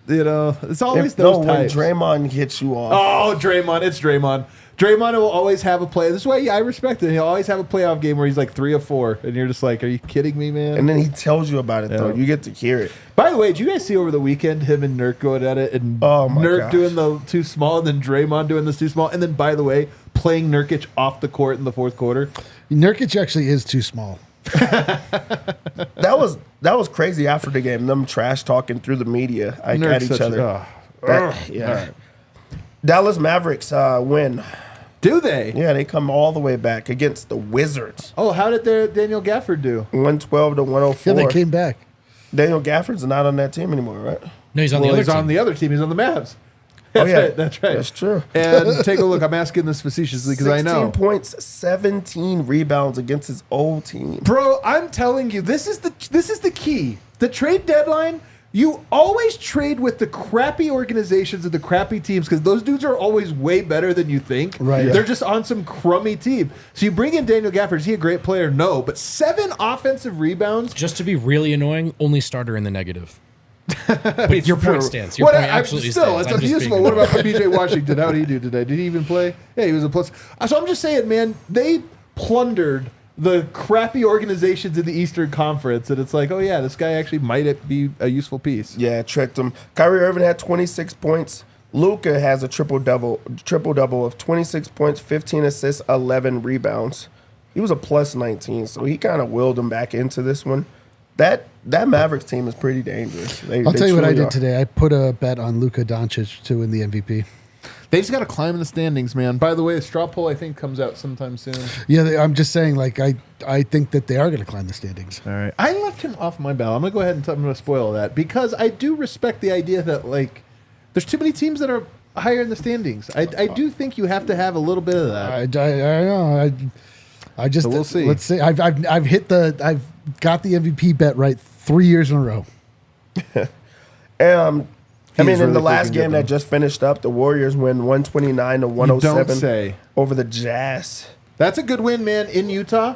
Speaker 1: It's always
Speaker 4: When
Speaker 1: those types.
Speaker 4: Draymond hits you off.
Speaker 1: Oh, Draymond. It's Draymond. Draymond will always have a play. This is why I respect it. He'll always have a playoff game where he's like 3 of 4. And you're just like, are you kidding me, man?
Speaker 4: And then he tells you about it, though.
Speaker 1: Yeah.
Speaker 4: You get to hear it.
Speaker 1: By the way, did you guys see over the weekend him and Nurk going at it? And
Speaker 4: Oh, my
Speaker 1: Nurk
Speaker 4: gosh.
Speaker 1: doing the too small and then Draymond doing this too small. And then, by the way, playing Nurkic off the court in the fourth quarter.
Speaker 2: Nurkic actually is too small.
Speaker 4: That was crazy after the game. Them trash talking through the media at
Speaker 1: Nurk's
Speaker 4: each
Speaker 1: such
Speaker 4: other.
Speaker 1: a-
Speaker 4: Yeah. Dallas Mavericks win.
Speaker 1: Do they?
Speaker 4: Yeah, they come all the way back against the Wizards.
Speaker 1: Oh, how did their Daniel Gafford do?
Speaker 4: 112-104.
Speaker 2: Yeah, they came back.
Speaker 4: Daniel Gafford's not on that team anymore, right?
Speaker 3: No, he's on
Speaker 1: Well,
Speaker 3: the other
Speaker 1: he's
Speaker 3: team.
Speaker 1: on the other team. He's on the Mavs.
Speaker 4: Oh,
Speaker 1: That's
Speaker 4: yeah.
Speaker 1: right. That's right.
Speaker 4: That's true.
Speaker 1: And take a look. I'm asking this facetiously because I
Speaker 4: 16
Speaker 1: know.
Speaker 4: points, 17 rebounds against his old team.
Speaker 1: Bro, I'm telling you, this is the key. The trade deadline, you always trade with the crappy organizations and the crappy teams because those dudes are always way better than you think.
Speaker 2: Right. Yeah.
Speaker 1: They're just on some crummy team. So you bring in Daniel Gafford. Is he a great player? No. But 7 offensive rebounds.
Speaker 3: Just to be really annoying, only starter in the negative. But your point stands. Your
Speaker 1: What,
Speaker 3: point
Speaker 1: I'm
Speaker 3: absolutely
Speaker 1: still,
Speaker 3: stands.
Speaker 1: it's
Speaker 3: I'm just
Speaker 1: abusable.
Speaker 3: being-
Speaker 1: What about PJ Washington? How did he do today? Did he even play? Yeah, he was a plus. So I'm just saying, man, they plundered the crappy organizations in the Eastern Conference, and it's like, oh yeah, this guy actually might be a useful piece.
Speaker 4: Yeah, tricked him. Kyrie Irving had 26 points. Luka has a triple double of 26 points, 15 assists, 11 rebounds. He was a plus 19, so he kind of willed him back into this one. That Mavericks team is pretty dangerous.
Speaker 2: I'll tell you what I
Speaker 4: truly
Speaker 2: did
Speaker 4: are.
Speaker 2: today. I put a bet on Luka Doncic to win the MVP.
Speaker 1: They just got to climb in the standings, man. By the way, the straw poll I think comes out sometime soon.
Speaker 2: Yeah, I'm just saying, like, I think that they are going to climb the standings.
Speaker 1: All right, I left him off my ballot. I'm gonna go ahead and I'm gonna spoil that because I do respect the idea that like there's too many teams that are higher in the standings. I do think you have to have a little bit of that.
Speaker 2: I know. I just
Speaker 1: So we'll see.
Speaker 2: Let's see. I've got the MVP bet right 3 years in a row.
Speaker 4: I mean, in
Speaker 1: really
Speaker 4: the last
Speaker 1: freaking good,
Speaker 4: game that
Speaker 1: though.
Speaker 4: just finished up, the Warriors win 129-107
Speaker 1: Don't say.
Speaker 4: over the Jazz.
Speaker 1: That's a good win, man, in Utah.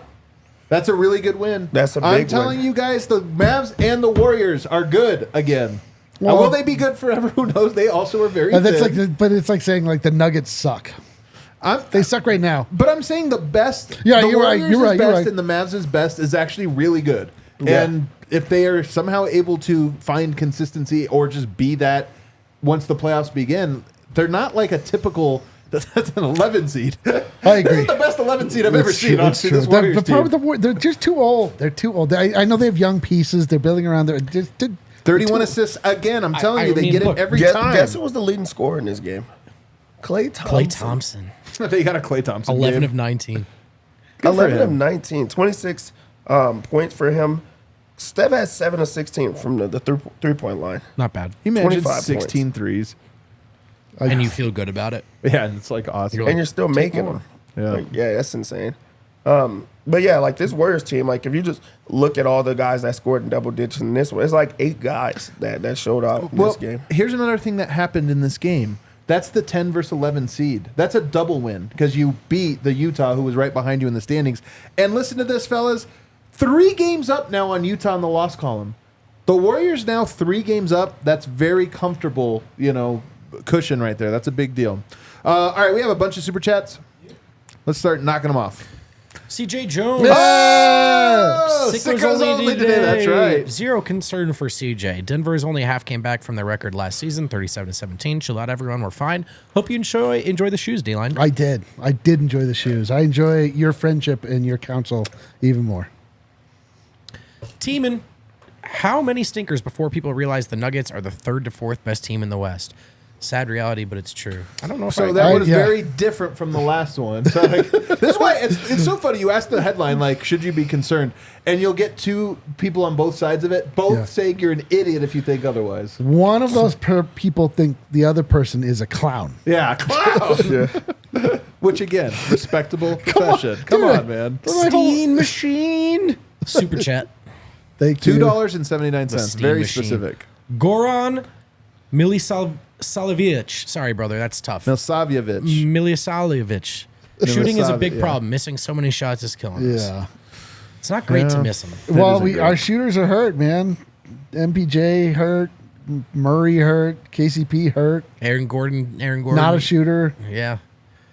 Speaker 1: That's a really good win.
Speaker 4: That's a
Speaker 1: I'm
Speaker 4: big
Speaker 1: telling
Speaker 4: win.
Speaker 1: you guys, the Mavs and the Warriors are good again.
Speaker 2: Well-
Speaker 1: Will they be good forever? Who knows? They also are very
Speaker 2: That's
Speaker 1: thin.
Speaker 2: but it's like saying like the Nuggets suck. They suck right now.
Speaker 1: But I'm saying the best.
Speaker 2: Yeah,
Speaker 1: the
Speaker 2: you're right,
Speaker 1: Warriors'
Speaker 2: you're right, you're
Speaker 1: best
Speaker 2: right.
Speaker 1: and the Mavs' best is actually really good.
Speaker 4: Yeah.
Speaker 1: And if they are somehow able to find consistency or just be that once the playoffs begin, they're not like a typical. That's an 11 seed.
Speaker 2: I
Speaker 1: This
Speaker 2: agree.
Speaker 1: is the best 11 seed I've ever
Speaker 2: It's
Speaker 1: seen.
Speaker 2: true, it's
Speaker 1: Honestly,
Speaker 2: true.
Speaker 1: this Warriors
Speaker 2: The problem
Speaker 1: team.
Speaker 2: with they're just too old. They're too old. I know they have young pieces. They're building around there.
Speaker 1: 31 assists again. I'm telling you, they
Speaker 3: mean,
Speaker 1: get
Speaker 3: look,
Speaker 1: it every
Speaker 4: Guess,
Speaker 1: time.
Speaker 4: guess who was the leading scorer in this game? Klay Thompson.
Speaker 3: Clay Thompson,
Speaker 1: They got a Klay Thompson.
Speaker 3: 11
Speaker 1: game.
Speaker 3: of 19.
Speaker 1: Good for
Speaker 4: 11 of
Speaker 1: him.
Speaker 4: 19, 26 points for him. Steph has 7 of 16 from the three-point line.
Speaker 3: Not bad.
Speaker 1: He managed
Speaker 4: 25
Speaker 1: 16 threes.
Speaker 3: And you feel good about it.
Speaker 1: Yeah, and it's like awesome.
Speaker 3: You're
Speaker 4: And you're still making
Speaker 3: more.
Speaker 4: them.
Speaker 1: Yeah.
Speaker 4: Like, yeah, that's insane. But yeah, like this Warriors team, like if you just look at all the guys that scored in double digits in this one, it's like 8 guys that showed up in
Speaker 1: Well,
Speaker 4: this game.
Speaker 1: here's another thing that happened in this game. That's the 10 versus 11 seed. That's a double win because you beat the Utah, who was right behind you in the standings. And listen to this, fellas. 3 games up now on Utah in the loss column. The Warriors now 3 games up. That's very comfortable, cushion right there. That's a big deal. All right, we have a bunch of super chats. Let's start knocking them off.
Speaker 3: CJ Jones.
Speaker 1: Oh,
Speaker 3: Sickos only
Speaker 1: today. That's right.
Speaker 3: Zero concern for CJ. Denver's only half came back from their record last season, 37-17. Chill out, everyone. We're fine. Hope you enjoy the shoes, D-Line.
Speaker 2: I did enjoy the shoes. I enjoy your friendship and your counsel even more.
Speaker 3: Teamin', how many stinkers before people realize the Nuggets are the 3rd to 4th best team in the West? Sad reality, but it's true. I don't know if
Speaker 1: So that was very different from the last one. So like, this is why it's so funny. You ask the headline, like, should you be concerned? And you'll get two people on both sides of it, both saying you're an idiot if you think otherwise.
Speaker 2: One of those people think the other person is a clown.
Speaker 1: Yeah, clown. Which, again, respectable profession. Come on, man.
Speaker 3: Steam machine. Super chat.
Speaker 2: Thank you.
Speaker 1: $2.79. Very
Speaker 3: machine.
Speaker 1: specific.
Speaker 3: Goran Milisavic. Sorry, brother. That's tough.
Speaker 1: Milsavljevic.
Speaker 3: Milisavic. Shooting is a big
Speaker 1: yeah.
Speaker 3: problem. Missing so many shots is killing us.
Speaker 2: Yeah.
Speaker 3: It's not great to miss them.
Speaker 2: Well,
Speaker 1: isn't great.
Speaker 2: our shooters are hurt, man. MPJ hurt. Murray hurt. KCP hurt.
Speaker 3: Aaron Gordon.
Speaker 2: Not a shooter.
Speaker 3: Yeah.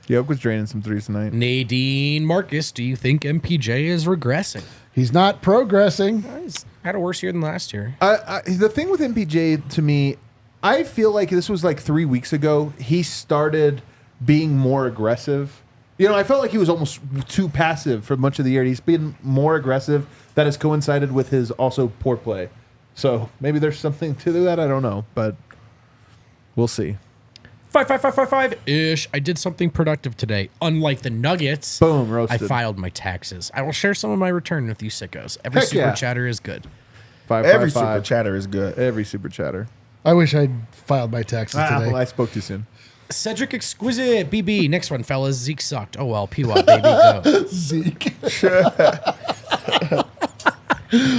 Speaker 1: Yoke was draining some threes tonight.
Speaker 3: Nadine Marcus, do you think MPJ is regressing?
Speaker 2: He's not progressing.
Speaker 3: He's had a worse year than last year.
Speaker 1: The thing with MPJ, to me, I feel like this was like 3 weeks ago. He started being more aggressive. You know, I felt like he was almost too passive for much of the year. He's been more aggressive. That has coincided with his also poor play. So maybe there's something to that. I don't know, but we'll see.
Speaker 3: 55555-ish. I did something productive today. Unlike the Nuggets,
Speaker 1: Boom, roasted.
Speaker 3: I filed my taxes. I will share some of my return with you sickos. Every
Speaker 1: Heck
Speaker 3: super
Speaker 1: yeah.
Speaker 3: chatter is good.
Speaker 4: Every super chatter is good.
Speaker 1: Every super chatter.
Speaker 2: I wish I'd filed my taxes today.
Speaker 1: Well, I spoke too soon.
Speaker 3: Cedric Exquisite, BB. Next one, fellas. Zeke sucked. Oh, well. P-Wop, baby. Go.
Speaker 2: Zeke.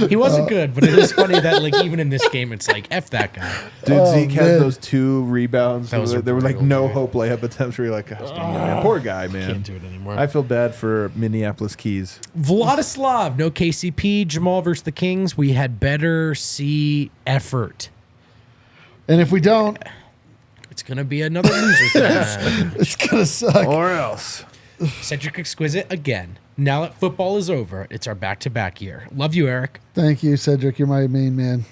Speaker 3: He wasn't good, but it is funny that, like, even in this game, it's like, F that guy.
Speaker 1: Dude, Zeke had
Speaker 2: man.
Speaker 1: those 2 rebounds.
Speaker 3: Those
Speaker 1: There were like
Speaker 3: brutal,
Speaker 1: no
Speaker 3: dude.
Speaker 1: hope layup attempts where you're like, gosh, dang it, man. Poor guy, man.
Speaker 3: Can't do it anymore.
Speaker 1: I feel bad for Minneapolis Keys.
Speaker 3: Vladislav, no KCP. Jamal versus the Kings. We had better see effort.
Speaker 2: And if we don't,
Speaker 3: It's going to be another loser's time.
Speaker 2: it's going to suck.
Speaker 1: Or else.
Speaker 3: Cedric Exquisite again. Now that football is over, it's our back-to-back year. Love you, Eric.
Speaker 2: Thank you, Cedric. You're my main man.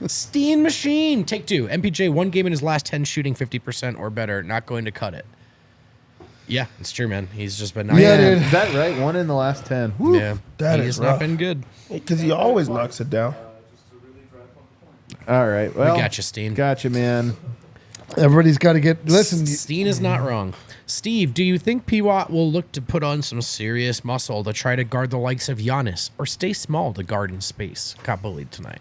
Speaker 3: Steen Machine. Take 2. MPJ, 1 game in his last 10 shooting 50% or better. Not going to cut it. Yeah, it's true, man. He's just been...
Speaker 2: Yeah, dude.
Speaker 1: Is that right? 1 in the last 10. Woo.
Speaker 3: Yeah,
Speaker 4: That
Speaker 3: he
Speaker 4: is
Speaker 3: has not
Speaker 4: rough.
Speaker 3: been good.
Speaker 4: Because he always knocks it down.
Speaker 1: All right. Well,
Speaker 3: We got you, Steen.
Speaker 1: Gotcha, man.
Speaker 2: Everybody's got to get... Listen,
Speaker 3: Steen is not wrong. Steve, do you think P-Watt will look to put on some serious muscle to try to guard the likes of Giannis or stay small to guard in space? Got bullied tonight.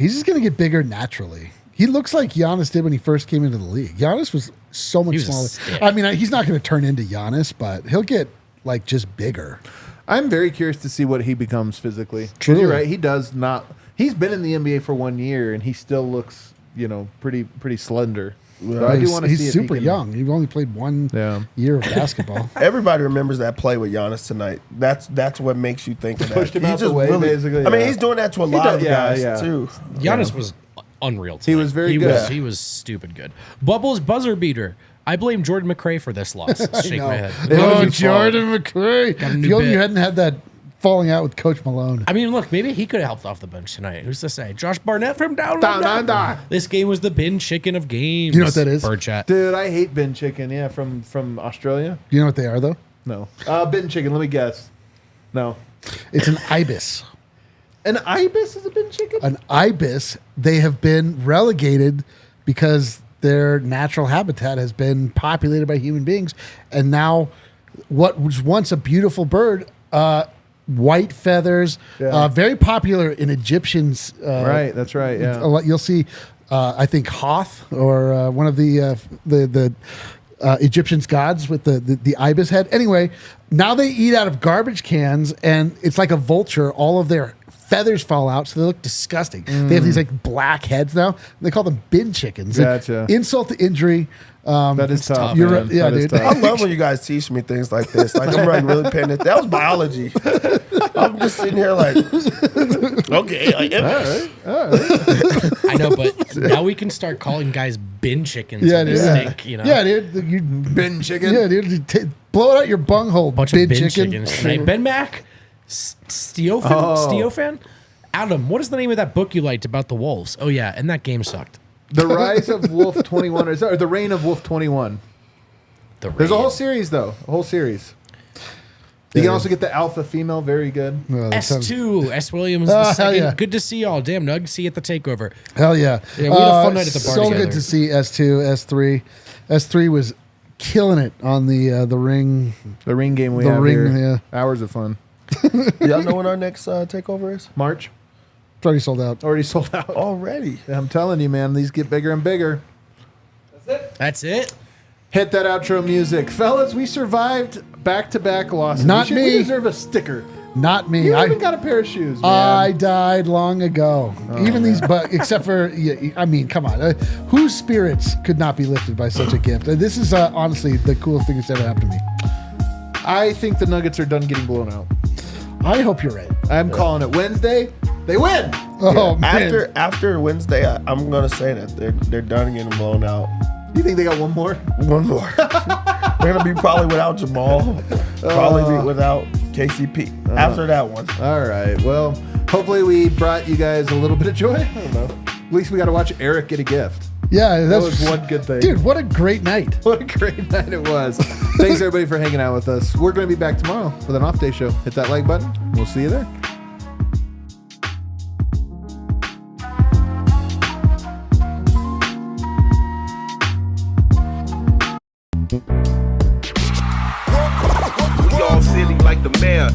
Speaker 2: he's just going to get bigger naturally. He looks like Giannis did when he first came into the league. Giannis was so much
Speaker 3: He was a
Speaker 2: smaller.
Speaker 3: stick.
Speaker 2: I mean, he's not going to turn into Giannis, but he'll get like just bigger.
Speaker 1: I'm very curious to see what he becomes physically. 'Cause
Speaker 2: Truly.
Speaker 1: You're right. He does not. He's been in the NBA for 1 year, and he still looks, pretty slender. So I do want to see
Speaker 2: He's
Speaker 1: if he
Speaker 2: super
Speaker 1: can-
Speaker 2: young. He only played 1
Speaker 1: Yeah.
Speaker 2: year of basketball.
Speaker 4: Everybody remembers that play with Giannis tonight. That's what makes you think of that.
Speaker 1: Pushed him
Speaker 4: He's
Speaker 1: out the
Speaker 4: just
Speaker 1: way, basically,
Speaker 4: I mean,
Speaker 1: yeah.
Speaker 4: he's doing that to a
Speaker 1: He
Speaker 4: lot
Speaker 1: does-
Speaker 4: of
Speaker 1: yeah,
Speaker 4: guys
Speaker 1: yeah.
Speaker 4: too.
Speaker 3: Giannis was unreal tonight.
Speaker 1: He was very good.
Speaker 3: He was stupid good. Bubbles buzzer beater. I blame Jordan McRae for this loss. Shake my head.
Speaker 2: Oh, Jordan McRae.
Speaker 3: Got a
Speaker 2: If
Speaker 3: new
Speaker 2: you only
Speaker 3: bit.
Speaker 2: hadn't had that falling out with Coach Malone.
Speaker 3: I mean, look, maybe he could have helped off the bench tonight. Who's to say? Josh Barnett from down
Speaker 1: Down
Speaker 3: under.
Speaker 1: under.
Speaker 3: This game was the bin chicken of games.
Speaker 2: You know what that is?
Speaker 3: Bird chat.
Speaker 1: Dude, I hate bin chicken. Yeah, from Australia.
Speaker 2: You know what they are, though?
Speaker 1: No. Bin chicken. Let me guess. No.
Speaker 2: It's an ibis.
Speaker 1: An ibis is a bin chicken?
Speaker 2: An ibis, they have been relegated because their natural habitat has been populated by human beings. And now, what was once a beautiful bird, white feathers,
Speaker 1: Yeah.
Speaker 2: very popular in Egyptians.
Speaker 1: Right. That's right.
Speaker 2: A
Speaker 1: Yeah.
Speaker 2: lot, you'll see, I think, Hoth or one of the Egyptians' gods with the ibis head. Anyway, now they eat out of garbage cans, and it's like a vulture. All of their feathers fall out, so they look disgusting. They have these like black heads now. They call them bin chickens.
Speaker 1: Gotcha.
Speaker 2: Insult to injury.
Speaker 1: That is tough.
Speaker 2: You're
Speaker 1: man.
Speaker 2: right. Yeah,
Speaker 1: That is
Speaker 2: dude.
Speaker 1: tough.
Speaker 4: I love when you guys teach me things like this. Like I'm like really paying attention. That was biology. I'm just sitting here like, okay, like,
Speaker 3: I know, but now we can start calling guys bin chickens.
Speaker 2: Yeah,
Speaker 3: when they
Speaker 2: dude.
Speaker 3: stink, you know?
Speaker 2: Yeah, dude. You
Speaker 1: Bin chicken.
Speaker 2: Yeah, dude. Blow it out your bunghole,
Speaker 3: Bunch
Speaker 2: bin
Speaker 3: of bin
Speaker 2: chicken.
Speaker 3: chickens tonight. Ben Mack, Steo fan? Adam, what is the name of that book you liked about the Wolves? Oh, yeah, and that game sucked.
Speaker 1: The Rise of Wolf 21, or The Reign of Wolf 21. There's a whole series, though. A whole series. You can also get the alpha female. Very good.
Speaker 2: Oh, that sounds-
Speaker 3: S2, S. Williams
Speaker 2: Oh,
Speaker 3: the second.
Speaker 2: hell yeah.
Speaker 3: Good to see y'all. Damn, Nug. See you at the takeover.
Speaker 2: Hell yeah.
Speaker 3: Yeah, we had a fun night at the bar
Speaker 2: So
Speaker 3: together.
Speaker 2: good to see S2, S3. S3 was killing it on the ring.
Speaker 1: The ring game we
Speaker 2: The
Speaker 1: have
Speaker 2: ring,
Speaker 1: here. Hours of fun.
Speaker 4: y'all know when our next takeover is?
Speaker 1: March.
Speaker 2: It's already sold out.
Speaker 1: Already sold out.
Speaker 4: Already.
Speaker 1: I'm telling you, man. These get bigger and bigger.
Speaker 3: That's it.
Speaker 1: Hit that outro music. Fellas, we survived back-to-back losses.
Speaker 2: Not
Speaker 1: we
Speaker 2: me.
Speaker 1: deserve a sticker.
Speaker 2: Not me.
Speaker 1: You
Speaker 2: I
Speaker 1: even got a pair of shoes, man.
Speaker 2: I died long ago. Even these, but except for, yeah, I mean, come on. Whose spirits could not be lifted by such a gift? This is honestly the coolest thing that's ever happened to me.
Speaker 1: I think the Nuggets are done getting blown out.
Speaker 2: I hope you're right.
Speaker 1: I'm calling it Wednesday. They win.
Speaker 2: Oh, man.
Speaker 4: After Wednesday, I'm gonna say that they're done getting blown out.
Speaker 1: You think they got one more?
Speaker 4: One more. They're gonna be probably without Jamal. Probably be without KCP. After that one.
Speaker 1: All right. Well, hopefully we brought you guys a little bit of joy. I don't know. At least we got to watch Eric get a gift.
Speaker 2: Yeah,
Speaker 1: That was one good thing.
Speaker 2: Dude, what a great night.
Speaker 1: What a great night it was. Thanks, everybody, for hanging out with us. We're going to be back tomorrow with an off-day show. Hit that like button. We'll see you there.
Speaker 5: We all silly like the mayor.